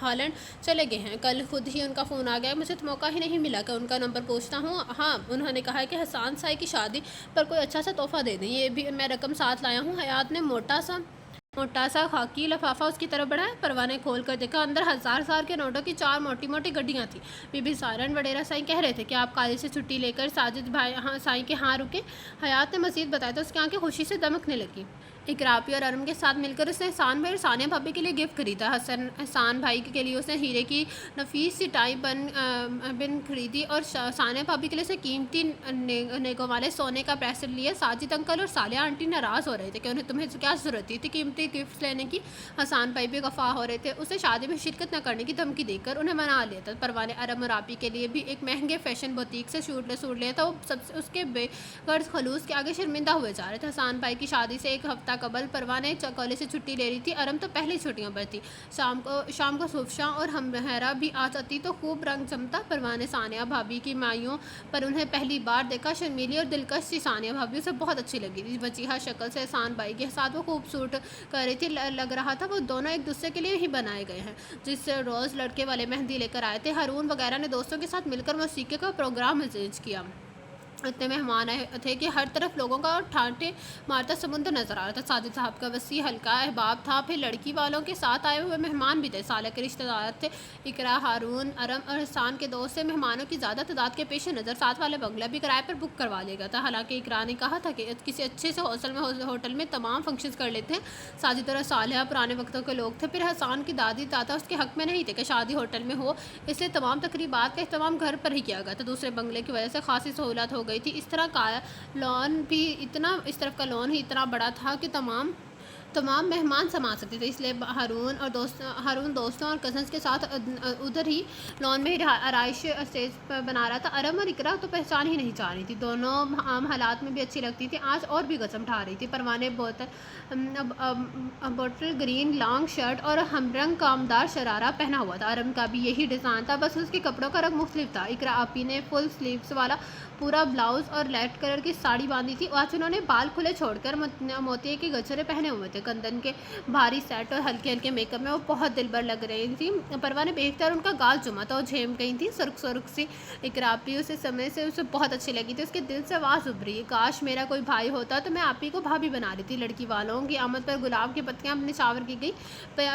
हॉलैंड चले गए हैं। कल खुद ही उनका फ़ोन आ गया। मुझे तो मौका ही नहीं मिला कि उनका नंबर पूछता हूँ। हाँ, उन्होंने कहा है कि हसन साई की शादी पर कोई अच्छा सा तोहफ़ा दे दें। ये भी मैं रकम साथ लाया हूँ। हयात ने मोटा सा खाकी लिफाफा उसकी तरफ बढ़ाया। परवा ने खोल कर देखा। अंदर 1000 के नोटों की 4 मोटी मोटी गड्डियाँ थी। बीबी सायरन वडेरा साईं कह रहे थे कि आप कॉलेज से छुट्टी लेकर साजिद भाई साईं के यहाँ रुके। हयात ने मज़ीद बताया तो उसकी आंखें खुशी से दमकने लगी। इकरापी और अरम के साथ मिलकर उसने एहसान भाई और सानिया भाभी के लिए गिफ्ट खरीदा। एहसान भाई के लिए उसने हीरे की नफीस सी टाई बिन खरीदी और सानिया भाभी के लिए उसने कीमती नेगों वाले सोने का ब्रेसलेट लिया। साजिद अंकल और सालिया आंटी नाराज़ हो रहे थे कि तुम्हें क्या ज़रूरत थी कीमती गिफ्ट लेने की। हसन भाई भी गफा हो रहे थे। उसे शादी में शिरकत न करने की धमकी देकर उन्हें मना लिया था। परवा ने अरम और आपी के लिए भी एक महंगे फैशन बुटीक से सूट लिया था। वो सबसे उसके बेगर्ज खलूस के आगे शर्मिंदा हुए जा रहे थे। हसन भाई की शादी से एक हफ्ता कबल परवा ने कॉलेज से छुट्टी ले रही थी। अरम तो पहली छुट्टियों पर थी। शाम को सुफशा और हमहरा भी आ जाती तो खूब रंग जमता। परवा ने सानिया भाभी की माइयों पर उन्हें पहली बार देखा। शर्मीली और दिलकश सी सानिया भाभी उसे बहुत अच्छी लगी थी। वजीहा शक्ल से एहसान भाई के साथ वो खूब सूट कर रही थी। लग रहा था वो दोनों एक दूसरे के लिए ही बनाए गए हैं। जिससे रोज़ लड़के वाले मेहंदी लेकर आए थे। हारून वगैरह ने दोस्तों के साथ मिलकर मौसीकी का प्रोग्राम अरेंज किया। इतने मेहमान आए थे कि हर तरफ लोगों का ठाटे मारता समुंदर नजर आ रहा था। साजिद साहब का वसी हल्का अहबाब था। फिर लड़की वालों के साथ आए हुए मेहमान भी थे। साले के रिश्तेदार थे। इकरा, हारून, अरम और हसन के दोस्त से मेहमानों की ज़्यादा तादाद के पेश नज़र साथ वाले बंगला भी किराए पर बुक करवा लिया गया था। हालांकि इकरा ने कहा था कि किसी अच्छे से होटल में तमाम फंक्शंस कर लेते हैं। साजिद और सालिया पुराने वक्तों के लोग थे। फिर हसन की दादी दादा उसके हक में नहीं थे कि शादी होटल में हो, इसलिए तमाम तकरीबात का अहतमाम घर पर ही किया गया था। दूसरे बंगले की वजह से खासी सहूलत हो गई थी। इस तरफ का लॉन ही इतना बड़ा था कि तमाम मेहमान समा सकते थे। इसलिए हारून दोस्तों और कज़न्स के साथ उधर ही लॉन में आराइश स्टेज पर बना रहा था। अरम और इकरा तो पहचान ही नहीं चाह रही थी। दोनों आम हालात में भी अच्छी लगती थी। आज और भी कसम उठा रही थी। परवाने बोतल ग्रीन लॉन्ग शर्ट और हमरंग कामदार शरारा पहना हुआ था। अरम का भी यही डिज़ाइन था, बस उसके कपड़ों का रंग मुख्तलिफ था। इकरा आपी ने फुल स्लीव्स वाला पूरा ब्लाउज़ और लाइट कलर की साड़ी बांधी थी। आज उन्होंने बाल खुले छोड़कर मोतिये के गजरे पहने हुए थे। कंदन के भारी सेट और हल्के हल्के मेकअप में वो बहुत दिलबर लग रही थी। परवा ने देखकर उनका गाल चुमा था। वो झेम गई थी। सुर्ख सी इकरापी उसे समय से उसे बहुत अच्छी लगी थी। उसके दिल से आवाज़ उभरी, काश मेरा कोई भाई होता तो मैं आपी को भाभी बना रही थी। लड़की वालों की आमद पर गुलाब की पत्तियाँ अपने शावर की गई।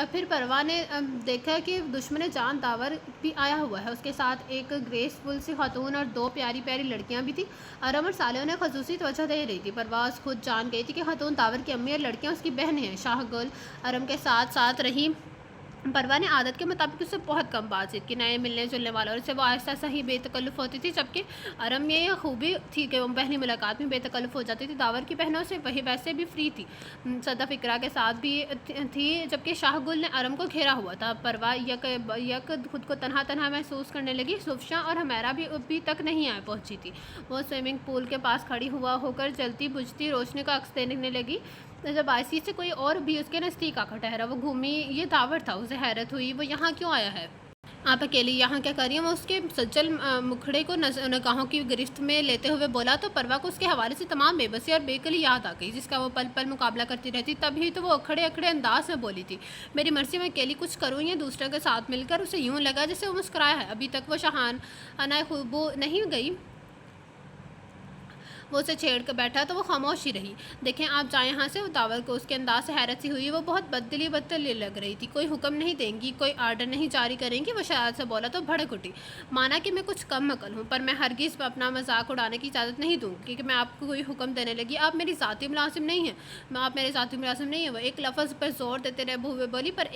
फिर परवा ने देखा कि दुश्मन जान दावर भी आया हुआ है। उसके साथ एक ग्रेसफुल सी खातून और 2 प्यारी प्यारी लड़कियां भी थी। अरम और साले उन्हें खसूसी तवज्जो दे रही थी। परवाज़ खुद जान गई थी कि खातून दावर की अम्मी और लड़कियां उसकी बहनें हैं। शाहगुल अरम के साथ साथ रही। परवा ने आदत के मुताबिक उससे बहुत कम बातचीत की। नए मिलने जुलने वालों से वो आहिस्ता सा ही बेतकल्लुफ़ होती थी, जबकि अरम में यह खूबी थी कि वो पहली मुलाकात में बेतकल्लुफ़ हो जाती थी। दावर की बहनों से वही वैसे भी फ्री थी। सदफ इकरा के साथ भी थी, जबकि शाहगुल ने अरम को घेरा हुआ था। परवा यक खुद को तनहा तनहा महसूस करने लगी। सुफशा और हमेरा भी अभी तक नहीं पहुंची थी। वो स्विमिंग पूल के पास खड़ी होकर जलती बुझती रोशनी का अक्स देने लगी। जब आईसी से कोई और भी उसके नज़दीक आकर ठहरा, वो घूमी। ये दावर था। उसे हैरत हुई, वो यहाँ क्यों आया है। आप अकेली यहाँ क्या कर रही हैं? वो उसके सज्जल मुखड़े को निगाहों की गिरफ्त में लेते हुए बोला तो परवा को उसके हवाले से तमाम बेबसी और बेकली याद आ गई, जिसका वो पल पल मुकाबला करती रहती। तभी तो वो अखड़े अखड़े अंदाज में बोली थी, मेरी मर्जी मैं अकेली कुछ करूँ या दूसरे के साथ मिलकर। उसे यूँ लगा जैसे वो मुस्कुराया है। अभी तक वो शहान अना खूबू नहीं गई, वो उसे छेड़ कर बैठा तो वो खामोश ही रही। देखें आप जाएं यहाँ से। वो दावर को उसके अंदाज से हैरत सी हुई। वो बहुत बदतली लग रही थी। कोई हुक्म नहीं देंगी, कोई आर्डर नहीं जारी करेंगी? वो शायद से बोला तो भड़क उठी। माना कि मैं कुछ कम अकल हूँ, पर मैं हरगिज़ अपना मजाक उड़ाने की इजाज़त नहीं दूँगी कि मैं आपको कोई हुक्म देने लगी। आप मेरी ज़ाती मुलाजिम नहीं हैं। आप मेरे ज़ाती मुलाजिम नहीं है। वो एक लफ्ज़ पर जोर देते रहे हुए बोली, पर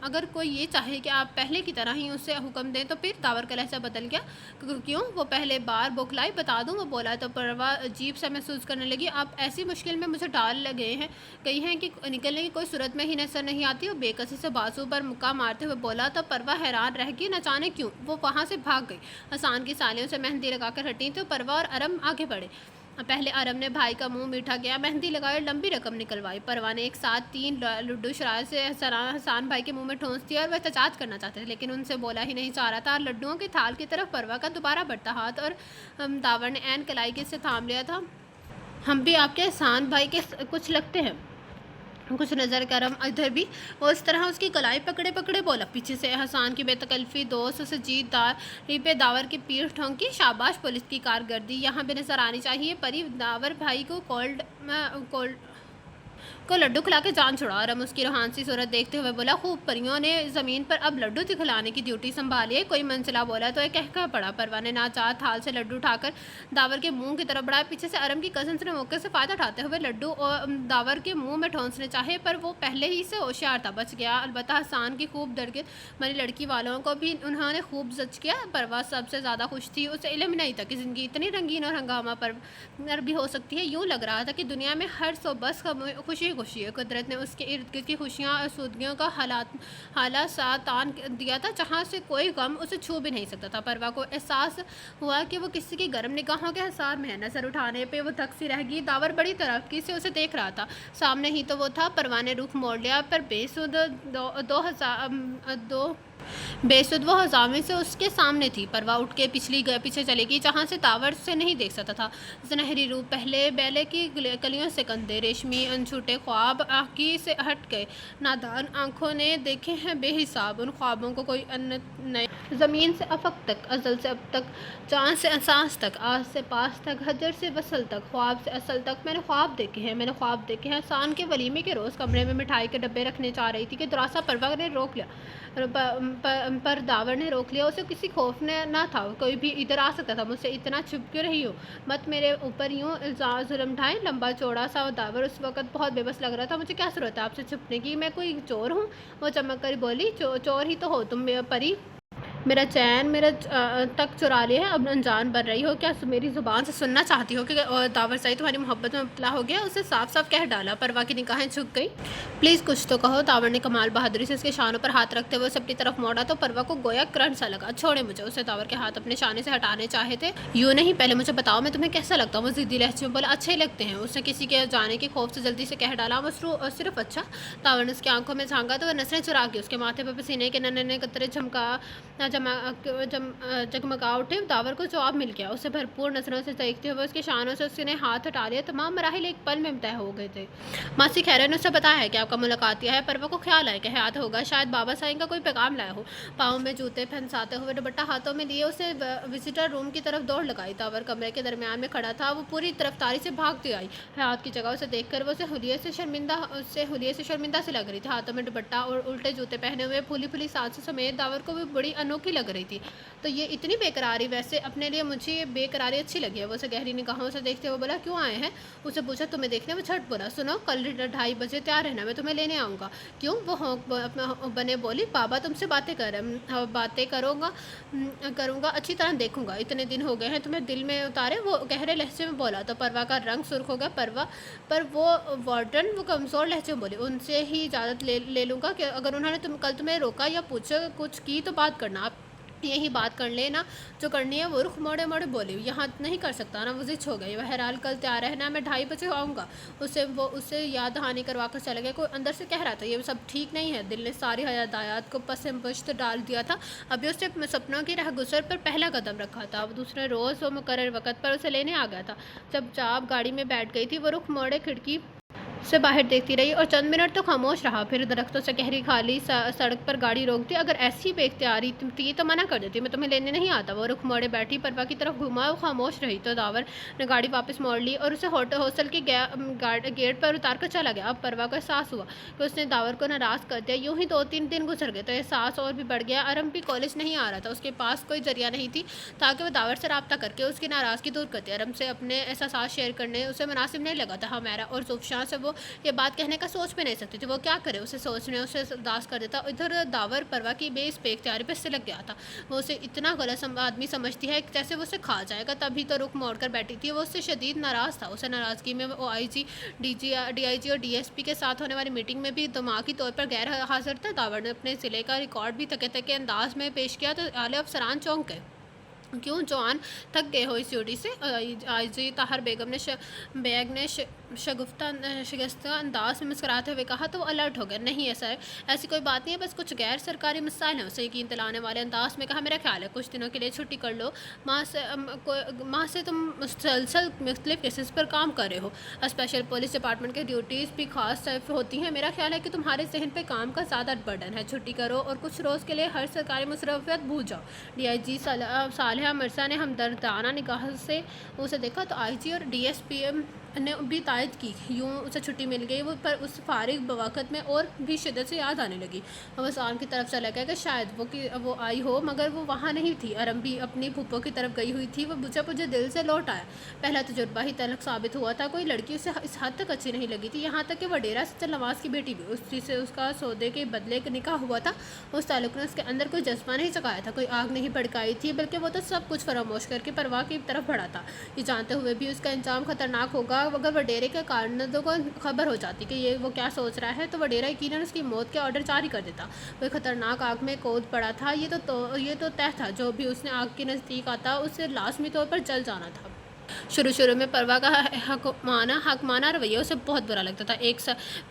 अगर कोई ये चाहे कि आप पहले की तरह ही उसे हुक्म दें तो फिर? दावर का लहजा बदल गया। क्यों? वो पहले बार बौखलाई। बता दूँ? वो बोला तो परवा अजीब सा महसूस करने लगी। आप ऐसी मुश्किल में मुझे डाल लगे हैं, कही हैं कि निकलने की कोई सूरत में ही नजर नहीं आती। वो बेकसी से बाजू पर मुक्का मारते हुए बोला तो परवा हैरान रह गई, न जाने क्यों वो वहाँ से भाग गई। हसान की सालियों से मेहंदी लगाकर हटी तो परवा और अरम आगे बढ़े। पहले अरम ने भाई का मुंह मीठा किया, मेहंदी लगाई, लंबी रकम निकलवाई। परवा ने एक साथ 3 लड्डू शरारत से हसान भाई के मुंह में ठोंस दिया और वह एहतजाज करना चाहते थे, लेकिन उनसे बोला ही नहीं जा रहा था। लड्डुओं के थाल की तरफ परवा का दोबारा बढ़ता हाथ और दावर ने ऐन कलाई के से थाम लिया था। हम भी आपके एहसान भाई के कुछ लगते हैं। कुछ नज़र करम इधर भी। वो इस तरह उसकी कलाई पकड़े पकड़े बोला। पीछे से हसान की बेतकल्फ़ी दोस्त उसे जीतदार पे दावर की पीठ ठोंकी। शाबाश पुलिस की कारकर्दगी यहाँ भी नज़र आनी चाहिए। परी दावर भाई को कोल्ड को लड्डू खिला के जान छुड़ा। रम उसकी रूहान सी सूरत देखते हुए बोला, खूब परियों ने ज़मीन पर अब लड्डू खिलाने की ड्यूटी संभाली है। कोई मंजिला बोला तो एक कह पड़ा। परवा ने नाचार थाल से लड्डू उठाकर दावर के मुंह की तरफ बढ़ाया। पीछे से अरम की कज़न ने मौके से फ़ायदा उठाते हुए लड्डू और दावर के मुंह में ठोंसने चाहे, पर वो पहले ही से होशियार था, बच गया। अलबत्ता हसान की खूब दरगे मरी लड़की वालों को भी उन्होंने खूब जज किया। परवा सबसे ज़्यादा खुश थी। उसे इल्म नहीं था कि ज़िंदगी इतनी रंगीन और हंगामा पर भी हो सकती है। यूँ लग रहा था कि दुनिया में हर सो बस खुशी खुशी है। कुदरत ने उसके इर्द गिर्द की खुशियाँ और सूदगियों का हालात सा तान दिया था, जहाँ से कोई गम उसे छू भी नहीं सकता था। परवा को एहसास हुआ कि वो किसी की गर्म निगाहों के हिसार में है। नजर उठाने पे वो थक सी रह गई। दावर बड़ी तरक्की से उसे देख रहा था। सामने ही तो वो था। परवा ने रुख मोड़ लिया, पर बेसुध वो हजामे से उसके सामने थी। परवा उठ के पीछे चली गई, जहाँ से दावर से नहीं देख सकता था। सुनहरी रूप पहले बेले की कलियों से कंधे, रेशमी अनछूटे ख्वाब आँखी से हट गए। नादान आंखों ने देखे हैं बेहिसाब उन ख्वाबों को, कोई अन्य नए। ज़मीन से अफक तक, अज़ल से अब तक, चाँद से एहसास तक, आज से पास तक, हजर से वसल तक, ख्वाब से असल तक। मैंने ख्वाब देखे हैं, मैंने ख्वाब देखे हैं। शान के वलीमे के रोज़ कमरे में मिठाई के डब्बे रखने जा रही थी कि दुरासा परवा ने रोक लिया। पर दावर ने रोक लिया। उसे किसी खौफ ने ना था, कोई भी इधर आ सकता था। मुझसे इतना छुप क्यों रही हो? मत मेरे ऊपर यूँ इल्ज़ाम जुल्म ढाएं। लंबा चौड़ा सा दावर उस वक्त बहुत बेबस लग रहा था। मुझे क्या ज़रूरत है आपसे छुपने की? मैं कोई चोर हूँ? वो चमक कर बोली, चोर ही तो हो तुम परी। मेरा चैन तक चुरा लिया है, अब अनजान बन रही हो। क्या मेरी ज़ुबान से सुनना चाहती हो कि दावर सही तुम्हारी मोहब्बत में मुब्तला हो गया? उसे साफ साफ कह डाला। परवा की निगाहें झुक गई। प्लीज़ कुछ तो कहो। दावर ने कमाल बहादुरी से उसके शानों पर हाथ रखते हुए अपनी तरफ मोड़ा तो परवा को गोया करंट सा लगा। छोड़े मुझे। उसे दावर के हाथ अपने शाने से हटाने चाहे थे। यूँ नहीं, पहले मुझे बताओ मैं तुम्हें कैसा लगता हूँ? वो ज़िद्दी लहजे में बोला, अच्छे लगते हैं। उसने किसी के जाने के खौफ से जल्दी से कह डाला। वो सिर्फ अच्छा। दावर ने उसकी आंखों में झांका तो वह नसरें चुरा गई। उसके माथे पर पसीने के नन्हे कतरे जगमगा उठे। दावर को जवाब मिल गया। उसे भरपूर नजरों से देखते हुए उसके शानों से उसने हाथ हटा लिया। तमाम मराहिल एक पल में तय हो गए थे। मासी खैर ने उसे बताया है कि आपका मुलाकात किया है। परवा को ख्याल आया कि हयात होगा, शायद बाबा साईं का कोई पैगाम लाया हो। पाँव में जूते फंसाते हुए दुपट्टा हाथों में लिए उसे विजिटर रूम की तरफ दौड़ लगाई। दावर कमरे के दरमियान में खड़ा था। वो पूरी तरफदारी से भागती आई। हयात की जगह उसे देखकर वो हुलिये से शर्मिंदा से लग रही थी। हाथों में दुपट्टा और उल्टे जूते पहने हुए फूली फूली सांसों समेत दावर को भी बड़ी अनोखी लग रही थी। तो ये इतनी बेकरारी, वैसे अपने लिए मुझे ये बेकरारी अच्छी लगी है। वो उसे गहरी निगाहों से देखते हुए बोला, क्यों आए हैं? उसे पूछा, तुम्हें देखने। वो झट बोला, सुनो कल 2:30 बजे तैयार रहना, मैं तुम्हें लेने आऊँगा। क्यों? वो बने बोली, बाबा तुमसे बातें करूँगा, अच्छी तरह देखूंगा। इतने दिन हो गए हैं तुम्हें दिल में उतारे। वो गहरे लहजे में बोला तो परवा का रंग सुर्ख हो गया। पर वो वार्डन वो कमज़ोर लहजे में बोली, उनसे ही इजाज़त ले लूँगा कि अगर उन्होंने कल तुम्हें रोका या पूछा कुछ की तो बात करना। यही बात कर लेना जो करनी है, वो रुख मोड़े मोड़े बोली, यहाँ नहीं कर सकता ना, वो जिद हो गई। बहरहाल कल तैयार रहना, मैं 2:30 बजे आऊँगा। उससे याद दहानी करवा कर चला गया। कोई अंदर से कह रहा था ये सब ठीक नहीं है, दिल ने सारी हदायत को पस पुश्त डाल दिया था। अभी उसने सपनों की राह गुजर पर पहला कदम रखा था। अब दूसरे रोज़ वो मुकर्रर वक़्त पर उसे लेने आ गया था। जब चाप गाड़ी में बैठ गई थी, वो रुख मोड़े खिड़की से बाहर देखती रही और चंद मिनट तो खामोश रहा। फिर दरख्तों से गहरी खाली सड़क पर गाड़ी रोक दी। अगर ऐसी बेख्तियारी थी तो मना कर देती, मैं तुम्हें लेने नहीं आता। वो रुख मोड़े बैठी, परवा की तरफ घुमा, वो खामोश रही। तो दावर ने गाड़ी वापस मोड़ ली और उसे हॉस्टल के गेट पर उतार कर चला गया। अब परवा को एहसास हुआ कि उसने दावर को नाराज़ कर दिया। यूं ही 2-3 दिन गुजर गए तो एहसास और भी बढ़ गया। अरम भी कॉलेज नहीं आ रहा था, उसके पास कोई जरिया नहीं थी ताकि वो दावर से रब्ता करके उसकी नाराज़गी दूर करती। अरम से अपने एहसास शेयर करने उसे मुनासिब नहीं लगा था। हमारा और जुफशान से वो ये बात कहने का सोच भी नहीं सकती थी। वो क्या करे, उसे सोचने उसे उदास कर देता। इधर दावर परवा की बेस पे इख्तियारी पे से लग गया था। वो उसे इतना गलत आदमी समझती है कि जैसे वो उसे खा जाएगा। तभी तो रुख मोड़ कर बैठी थी। वो उससे शदीद नाराज़ था। उसे नाराज़गी में वो IG, DIG और DSP के साथ होने वाली मीटिंग में भी दिमागी तौर पर गैर हाजिर था। दावर ने अपने ज़िले का रिकॉर्ड भी थके थके अंदाज में पेश किया तो आले अफसरान चौंक गए। क्यों जवान, थक गए हो इस ड्यूटी से? IG ताहर बेगम ने शगुफ्ता अंदाज में मुस्कुराते हुए कहा। तो वो अलर्ट हो गया। नहीं ऐसा है, ऐसी कोई बात नहीं है, बस कुछ गैर सरकारी मसाइल हैं। उसे यकीन दिलाने वाले अंदाज में कहा। मेरा ख्याल है कुछ दिनों के लिए छुट्टी कर लो। माँ से तुम मुसलसल मुख्तलिफ केसेस पर काम कर रहे हो। स्पेशल पुलिस डिपार्टमेंट की ड्यूटीज़ भी खास टाइप होती हैं। मेरा ख्याल है कि तुम्हारे जहन पे काम का ज़्यादा बर्डन है। छुट्टी करो और कुछ रोज़ के लिए हर सरकारी मुसरफियत भूल जाओ। DIG सालिहा मिर्ज़ा ने हमदर्दाना निगाह से उसे देखा तो IG और DSP ने भी तायद की। यूँ उसे छुट्टी मिल गई। वो पर उस फारिग वक़्त में और भी शिद्दत से याद आने लगी। वो साल की तरफ चला गया कि शायद वो आई हो, मगर वो वहाँ नहीं थी। अरम भी अपनी फूफो की तरफ गई हुई थी। वो मुझे दिल से लौट आया। पहला तजुर्बा ही तलख साबित हुआ था। कोई लड़की उसे इस हद तक अच्छी नहीं लगी थी, यहाँ तक कि वडेरा से नवाज़ की बेटी भी, उसी से उसका सौदे के बदले का निकाह हुआ था। उस ताल्लुक ने उसके अंदर कोई जज्बा नहीं जगाया था, कोई आग नहीं भड़काई थी, बल्कि वो तो सब कुछ फरामोश करके परवाह की तरफ बढ़ा था। ये जानते हुए भी उसका अंजाम खतरनाक होगा। अगर वडेरे के कारणों को खबर हो जाती कि ये वो क्या सोच रहा है तो वडेरा यकीनन उसकी मौत के ऑर्डर जारी कर देता। वो खतरनाक आग में कूद पड़ा था। ये तो तय था, जो भी उसने आग के नज़दीक आता उसे लाजमी तौर पर जल जाना था। शुरू में परवा का हकमाना रवैया उसे बहुत बुरा लगता था।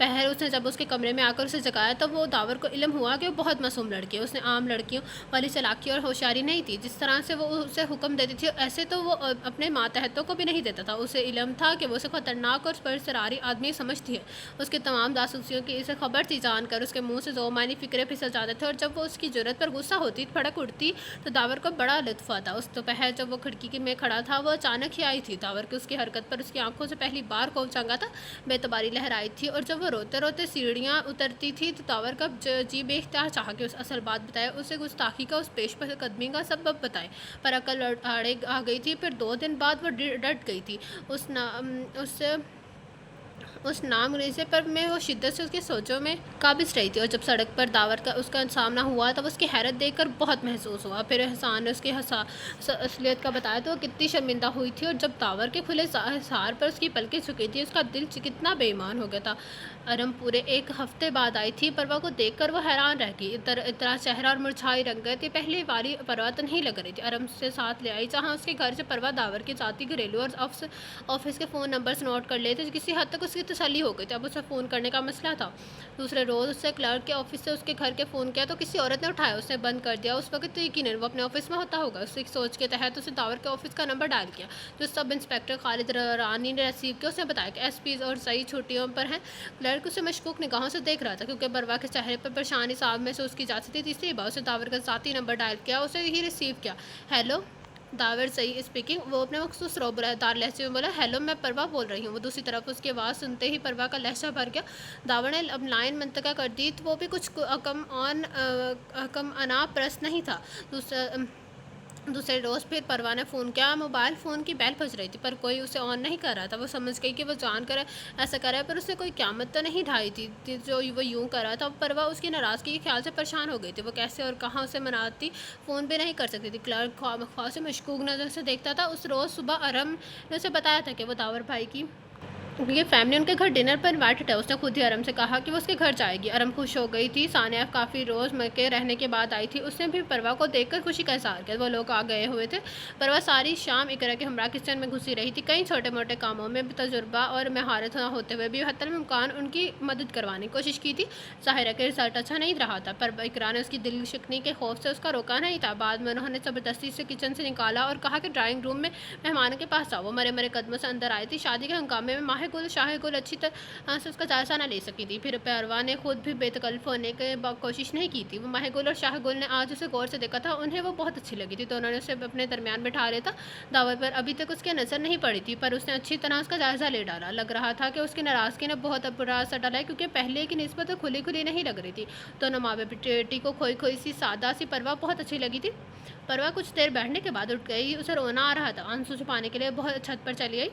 पहर उसने जब उसके कमरे में आकर उसे जगाया तब वो दावर को इल्म हुआ कि वो बहुत मासूम लड़की है। उसने आम लड़कियों वाली चालाकी और होशियारी नहीं थी। जिस तरह से वो उसे हुक्म देती थी ऐसे तो वो अपने मातहतों को भी नहीं देता था। उसे इल्म था कि वो उसे खतरनाक और परसरारी आदमी समझती है। उसकी तमाम जासूसियों की इसे खबर थी। जानकर उसके मुँह से दो मानी फिक्रे फिसल जाते थे और जब वो उसकी जरूरत पर गुस्सा होती भड़क उठती तो दावर को बड़ा लुत्फ आता। उस दोपहर जब वो खिड़की में खड़ा था वो अचानक ही आई थी। दावर की उसकी हरकत पर उसकी आंखों से पहली बार खौफ जंगा था। बेतबारी लहराई थी और जब वो रोते रोते सीढ़ियाँ उतरती थी तो दावर का जी बेख्तियार चाह के उस असल बात बताए, उसे गुस्ताखी का उस पेश कदमी का सबब बताए। पर अकल आड़े आ गई थी। फिर 2 दिन बाद वो डट गई थी। उस नामरेज़े पर में वो शिद्दत से उसकी सोचों में काबिज़ रही थी। और जब सड़क पर दावर का उसका सामना हुआ तब उसकी हैरत देखकर बहुत महसूस हुआ। फिर एहसान ने उसकी असलियत का बताया तो वो कितनी शर्मिंदा हुई थी। और जब दावर के खुले हिसार पर उसकी पलकें झुकी थी उसका दिल कितना बेईमान हो गया था। अरम पूरे 1 हफ्ते बाद आई थी। परवा को देखकर वो हैरान रह गई। इतना चेहरा और मुरझाई रंगत थी। पहली बारी परवा तो नहीं लग रही थी। अरम से साथ ले आई जहाँ उसके घर से परवा दावर के जाती घरेलू और ऑफिस के फ़ोन नंबर्स नोट कर लिए थे। किसी हद तक उसकी तसल्ली हो गई थी। अब उसे फ़ोन करने का मसला था। दूसरे रोज़ उससे क्लर्क के ऑफिस से उसके घर के फ़ोन किया तो किसी औरत ने उठाया। उसने बंद कर दिया। उस वक्त तो यकीनन वो अपने ऑफिस में होता होगा। उसकी सोच के तहत उसे दावर के ऑफिस का नंबर डायल किया जो सब इंस्पेक्टर खालिद रानी ने रिसीव किया। उसने बताया कि SP और सही छुट्टियों पर हैं। क्लर्क उसे मशकूक निगाहों से देख रहा था क्योंकि परवा के चेहरे पर परेशानी साफ महसूस की जाती थी। तीसरी बार उसे दावर का ज़ाती नंबर डायल किया, उसे ही रिसीव किया। हेलो, दावर सही स्पीकिंग। वो अपने मखसूस रोबदार लहजे में बोला, हेलो मैं परवा बोल रही हूँ। वो दूसरी तरफ उसकी आवाज़ सुनते ही परवा का लहजा भर गया। दावर ने अब लाइन मुंतका कर दी तो वो भी कुछ कम अना प्रस्त नहीं था। दूसरे रोज़ फिर परवा ने फ़ोन किया। मोबाइल फ़ोन की बेल बज रही थी पर कोई उसे ऑन नहीं कर रहा था। वो समझ गई कि वो जान कर ऐसा कर रहा है पर उसने कोई क़यामत तो नहीं ढाई थी जो वो यूँ कर रहा था। परवा उसकी नाराज़गी के ख्याल से परेशान हो गई थी। वो कैसे और कहाँ उसे मनाती फ़ोन भी नहीं कर सकती थी। क्लर्क ख्वाह से मशकूक नज़र से देखता था। उस रोज़ सुबह अरम ने उसे बताया था कि वो दावर भाई की ये फैमिली उनके घर डिनर पर इन्वाइटेड है। उसने खुद ही अरम से कहा कि वो उसके घर जाएगी। अरम खुश हो गई थी। सानिया काफ़ी रोज़ के रहने के बाद आई थी। उसने भी परवा को देखकर खुशी का इज़हार किया। वो लोग आ गए हुए थे। परवा सारी शाम इकरा के हमरा किचन में घुसी रही थी। कई छोटे मोटे कामों में तजुर्बा और महारत न होते हुए भी हत्तल-इम्कान उनकी मदद करवाने की कोशिश की थी। ज़ाहिर है कि रिजल्ट अच्छा नहीं रहा था, पर इकरा ने उसकी दिल शिकनी के खौफ से उसका रोका नहीं था। बाद में उन्होंने ज़बरदस्ती से किचन से निकाला और कहा कि ड्राइंग रूम में मेहमानों के पास जाओ। वो मरे मरे कदमों से अंदर आई थी। शादी के हंगामे में माह-ए-गुल शाह-ए-गुल अच्छी तरह से उसका जायज़ा ना ले सकी थी। फिर परवा ने खुद भी बेतकल्फ़ होने की कोशिश नहीं की थी। वो माह-ए-गुल और शाह-ए-गुल ने आज उसे गौर से देखा था। उन्हें वो बहुत अच्छी लगी थी, तो उन्होंने उसे अपने दरमियान बिठा लिया था। दावत पर अभी तक उसकी नज़र नहीं पड़ी थी, पर उसने अच्छी तरह उसका जायज़ा ले डाला। लग रहा था कि उसकी नाराज़गी ने बहुत बुरा असर डाला है, क्योंकि पहले की निस्बत खुली खुली नहीं लग रही थी। दोनों माँ बेटी को खोई खोई सी सादा सी परवा बहुत अच्छी लगी थी। परवा कुछ देर बैठने के बाद उठ गई। उसे रोना आ रहा था। आंसू छुपाने के लिए बहुत छत पर चली आई।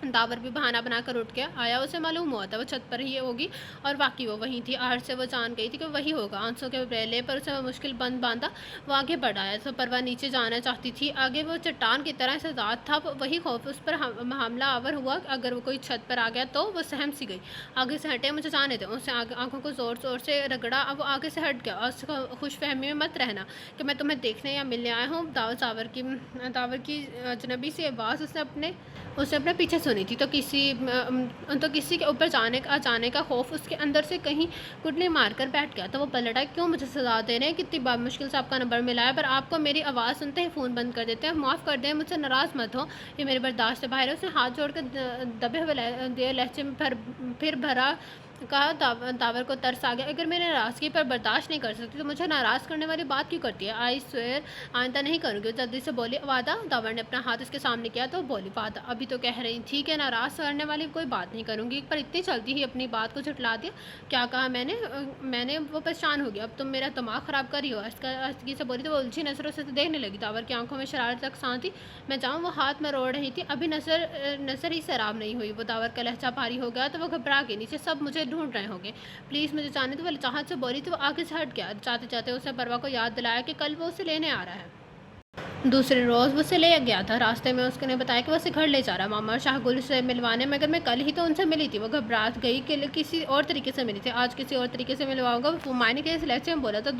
दावर भी बहाना बनाकर उठ गया आया। उसे मालूम हुआ था वो छत पर ही होगी, और वाकई वो वहीं थी। आहट से वो जान गई थी कि वही होगा। आंसू के बेले पर उसे मुश्किल बंद बांधा। वो आगे बढ़ाया तो परवा नीचे जाना चाहती थी। आगे वो चट्टान की तरह से ज़ात था। वही खौफ उस पर हमला आवर हुआ। अगर वो कोई छत पर आ गया तो वो सहम सी गई। आगे से हटे, मुझे जाने दे। उसने आंखों को ज़ोर ज़ोर से रगड़ा। अब वो आगे से हट गया। और खुश फहमी में मत रहना कि मैं तुम्हें देखने या मिलने आया हूँ। दावर की अजनबी सी आवाज़ उसने अपने पीछे सुनी थी। तो किसी के ऊपर जाने का खौफ उसके अंदर से कहीं कुंडली मारकर बैठ गया। तो वो पलटा, क्यों मुझे सजा दे रहे हैं? कितनी मुश्किल से आपका नंबर मिला है, पर आपको मेरी आवाज़ सुनते ही फ़ोन बंद कर देते हैं। माफ़ कर दें, मुझसे नाराज़ मत हो, ये मेरे बर्दाश्त से बाहर है। उसने हाथ जोड़कर दबे हुए लहजे में फिर भरा कहा। दावर को तरस आ गया। अगर मेरे नाराज़गी पर बर्दाश्त नहीं कर सकती तो मुझे नाराज़ करने वाली बात क्यों करती है? आई स्वेयर आइंदा नहीं करूँगी। जल्दी से बोली, वादा। दावर ने अपना हाथ उसके सामने किया तो बोली, वादा। अभी तो कह रही थी कि नाराज़ करने वाली कोई बात नहीं करूँगी, पर इतनी जल्दी ही अपनी बात को झुठला दिया। क्या कहा मैंने? वो परेशान हो गया। अब तुम मेरा दिमाग ख़राब कर रही हो। आस्तिकी से बोली तो वो उलझी नज़रों से तो देखने लगी। दावर की आंखों में शरारत तक सांस थी। मैं जाऊँ? वो हाथ में रोड़ रही थी। अभी नज़र ही सैराब नहीं हुई। वो दावर का लहजा भारी हो गया तो वो घबरा गई। नीचे सब मुझे ढूंढ रहे होंगे, प्लीज़ मुझे जाने दो। वो चाहत से बोली तो वो आगे से हट गया। जाते जाते उसने परवा को याद दिलाया कि कल वो उसे लेने आ रहा है। दूसरे रोज़ वो उसे ले गया था। रास्ते में उसने बताया कि वो उसे घर ले जा रहा है मामा और शाहगुल से मिलवाने, मगर मैं कल ही तो उनसे मिली थी। वो घबरा गई कि किसी और तरीके से मिली थी, आज किसी और तरीके से मिलवाऊंगा। वो मायने के इस लहजे में बोला था।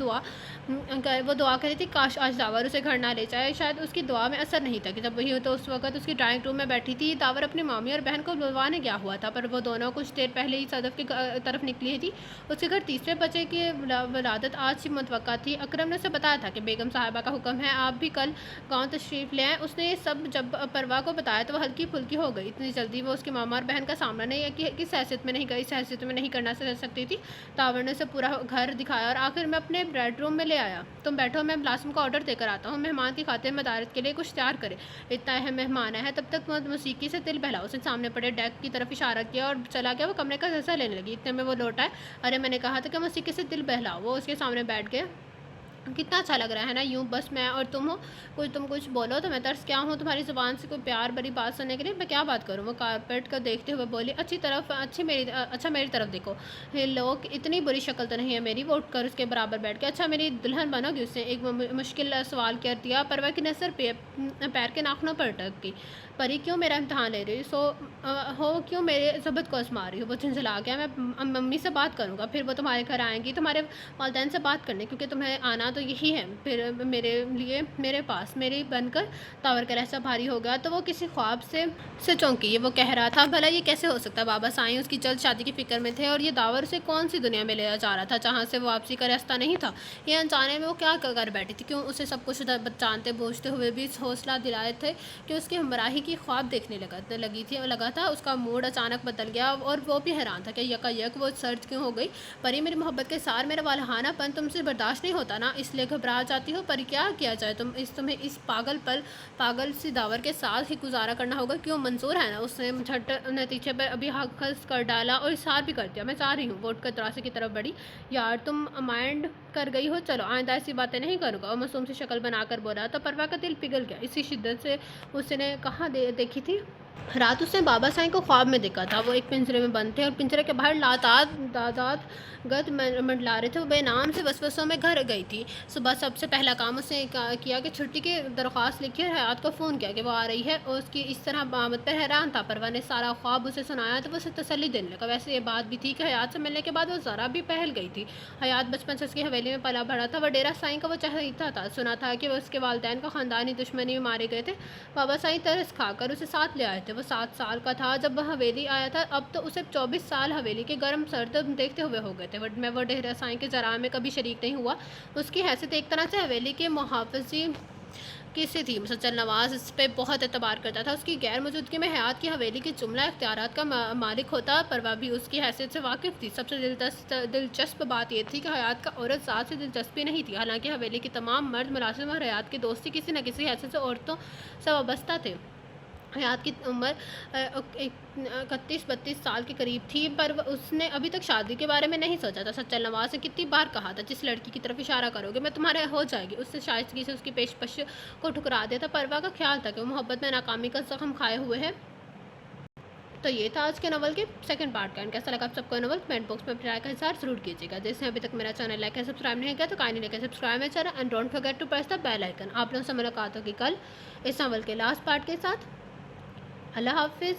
वो दुआ करी थी, काश आज दावर उसे घर ना ले जाए। शायद उसकी दुआ में असर नहीं था कि जब वही तो उस वक्त उसकी ड्राइंग रूम में बैठी थी। दावर अपनी मामी और बहन को बुलवाने गया हुआ था, पर वो दोनों कुछ देर पहले ही सदफ की तरफ निकली थी। उसके घर तीसरे बच्चे की वलादत आज ही मुतवक्का थी। अकरम ने उसे बताया था कि बेगम साहिबा का हुक्म है आप भी कल गांव तशरीफ़ ले आए। उसने ये सब जब परवा को बताया तो वो हल्की फुल्की हो गई। इतनी जल्दी वो उसकी मामा और बहन का सामना नहीं कि किस हैसियत में नहीं कर इस हैसियत में नहीं करना सकती थी। दावर ने उसे पूरा घर दिखाया और आखिर में अपने बेडरूम में ले आया। तुम बैठो, मैं लासिम को ऑर्डर देकर आता हूँ, मेहमान की खातिर मदारत के लिए कुछ तैयार करे। इतना अहम मेहमान है, तब तक मौसीकी से दिल बहला। उसने सामने पड़े डेस्क की तरफ इशारा किया और चला गया। वो कमरे का हिस्सा लेने लगी। इतने में वो लौटा है। अरे मैंने कहा था कि मौसीकी से दिल बहलाओ। वो उसके सामने बैठ गया। कितना अच्छा लग रहा है ना यूँ बस मैं और तुम हो। तुम कुछ बोलो तो मैं तरस क्या हूँ तुम्हारी ज़ुबान से कोई प्यार भरी बात सुनने के लिए। मैं क्या बात करूँ? वो कारपेट को देखते हुए बोली, अच्छा मेरी तरफ देखो। ये लोग इतनी बुरी शक्ल तो नहीं है मेरी। वो उठकर उसके बराबर बैठ के, अच्छा मेरी दुल्हन बनोगी? उसने एक मुश्किल सवाल कर दिया। परवा की नज़र पैर के नाखनों पर अटक गई। परी क्यों मेरा इम्तहान ले रही हो? क्यों मेरे ज़बत को आजमा रही हो? वो झंझला गया। मैं मम्मी से बात करूँगा, फिर वो तुम्हारे घर आएंगी तुम्हारे वालिदैन से बात करने, क्योंकि तुम्हें आना तो यही है फिर मेरे लिए मेरे पास। मेरी बनकर दावर का लहजा भारी हो गया तो वो किसी ख्वाब से चौंकी। ये वो कह रहा था, भला ये कैसे हो सकता? बाबा साईं उसकी जल्द शादी की फिक्र में थे और ये दावर से कौन सी दुनिया में ले जा रहा था जहाँ से वो वापसी का रास्ता नहीं था। ये अनजाने में वो क्या कर बैठी थी? क्यों उसे सब कुछ जानते बूझते हुए भी हौसला दिलाए थे कि उसकी हमराही की ख्वाब देखने लगा था। उसका मूड अचानक बदल गया और वो भी हैरान था कि यकायक वो सर्द क्यों हो गई। परी मेरी मोहब्बत के सार, मेरा वालहानापन तुमसे बर्दाश्त नहीं होता ना, इसलिए घबरा जाती हो। पर क्या किया जाए? तुम्हें इस पागल सी दावर के साथ ही गुजारा करना होगा। क्यों? मंजूर है ना? उसने झट नतीजे पर अभी हक खस कर डाला और इशार भी कर दिया। मैं जा रही हूँ। वोट कर दरवाजे की तरफ बढ़ी। यार तुम माइंड कर गई हो, चलो आइंदा ऐसी बातें नहीं करूँगा। और मासूम सी शक्ल बनाकर बोला तो परवा का दिल पिघल गया। इसी शिद्दत से उसने कहाँ देखी थी रात उसने बाबा साईं को ख्वाब में देखा था। वो एक पिंजरे में बंद थे और पिंजरे के बाहर दादात गद मंडला रहे थे। वो बेनाम से वसवसों में घर गई थी। सुबह सबसे पहला काम उसने किया कि छुट्टी की दरख्वास्त लिखी और हयात को फ़ोन किया कि वो आ रही है, और उसकी इस तरह आमद पर हैरान था। परवा ने सारा ख्वाब उसे सुनाया तो वो उसे तसल्ली देने लगा। वैसे ये बात भी थी कि हयात से मिलने के बाद वो ज़रा भी पहल गई थी। हयात बचपन से उसकी हवेली में पला बढ़ा था। वह डेरा साईं का वो चहेता था। सुना था कि वो उसके वालिदैन को ख़ानदानी दुश्मनी में मारे गए थे। बाबा साईं तरस खाकर उसे साथ ले आए थे। वो 7 साल का था जब वह हवेली आया था। अब तो उसे 24 साल हवेली के गर्म सर्द देखते हुए हो गए थे। मैं वो डेरा साईं के जराए में कभी शरीक नहीं हुआ। उसकी हैसियत एक तरह से हवेली के मुहाफ़िज़ी की सी थी। मुसज्जल नवाज़ इस पे बहुत एतबार करता था। उसकी गैर मौजूदगी में हयात की हवेली के जुमला इख्तियारात का मालिक होता, पर वह भी उसकी हैसियत से वाकिफ़ थी। सबसे दिलचस्प बात यह थी कि हयात का औरत ज़ात से दिलचस्पी नहीं थी। हालांकि हवेली के तमाम मर्द मुलाजिम और हयात की दोस्ती किसी न किसी हैसियत से औरतों से वाबस्ता थे। हयात की उम्र 31-32 साल के करीब थी, पर उसने अभी तक शादी के बारे में नहीं सोचा था। सच्चल नवाज ने कितनी बार कहा था, जिस लड़की की तरफ इशारा करोगे मैं तुम्हारे हो जाएगी। उससे शाइस्तगी से उसकी पेशकश को ठुकरा दिया था। परवा का ख्याल था कि वो मोहब्बत में नाकामी का जख्म खाए हुए है। तो ये था आज के नवल के सेकंड पार्ट का। एंड कैसा लगा आप सबको नवल, कमेंट बॉक्स में अपनी राय का इज़हार जरूर कीजिएगा। जैसे अभी तक मेरा चैनल लाइक है सब्सक्राइब नहीं किया तो काइंडली लाइक सब्सक्राइब मेरा channel and don't forget to press the bell icon. आप लोगों से मुलाकात होगी कल इस नवल के लास्ट पार्ट के साथ। अल्लाह हाफिज़।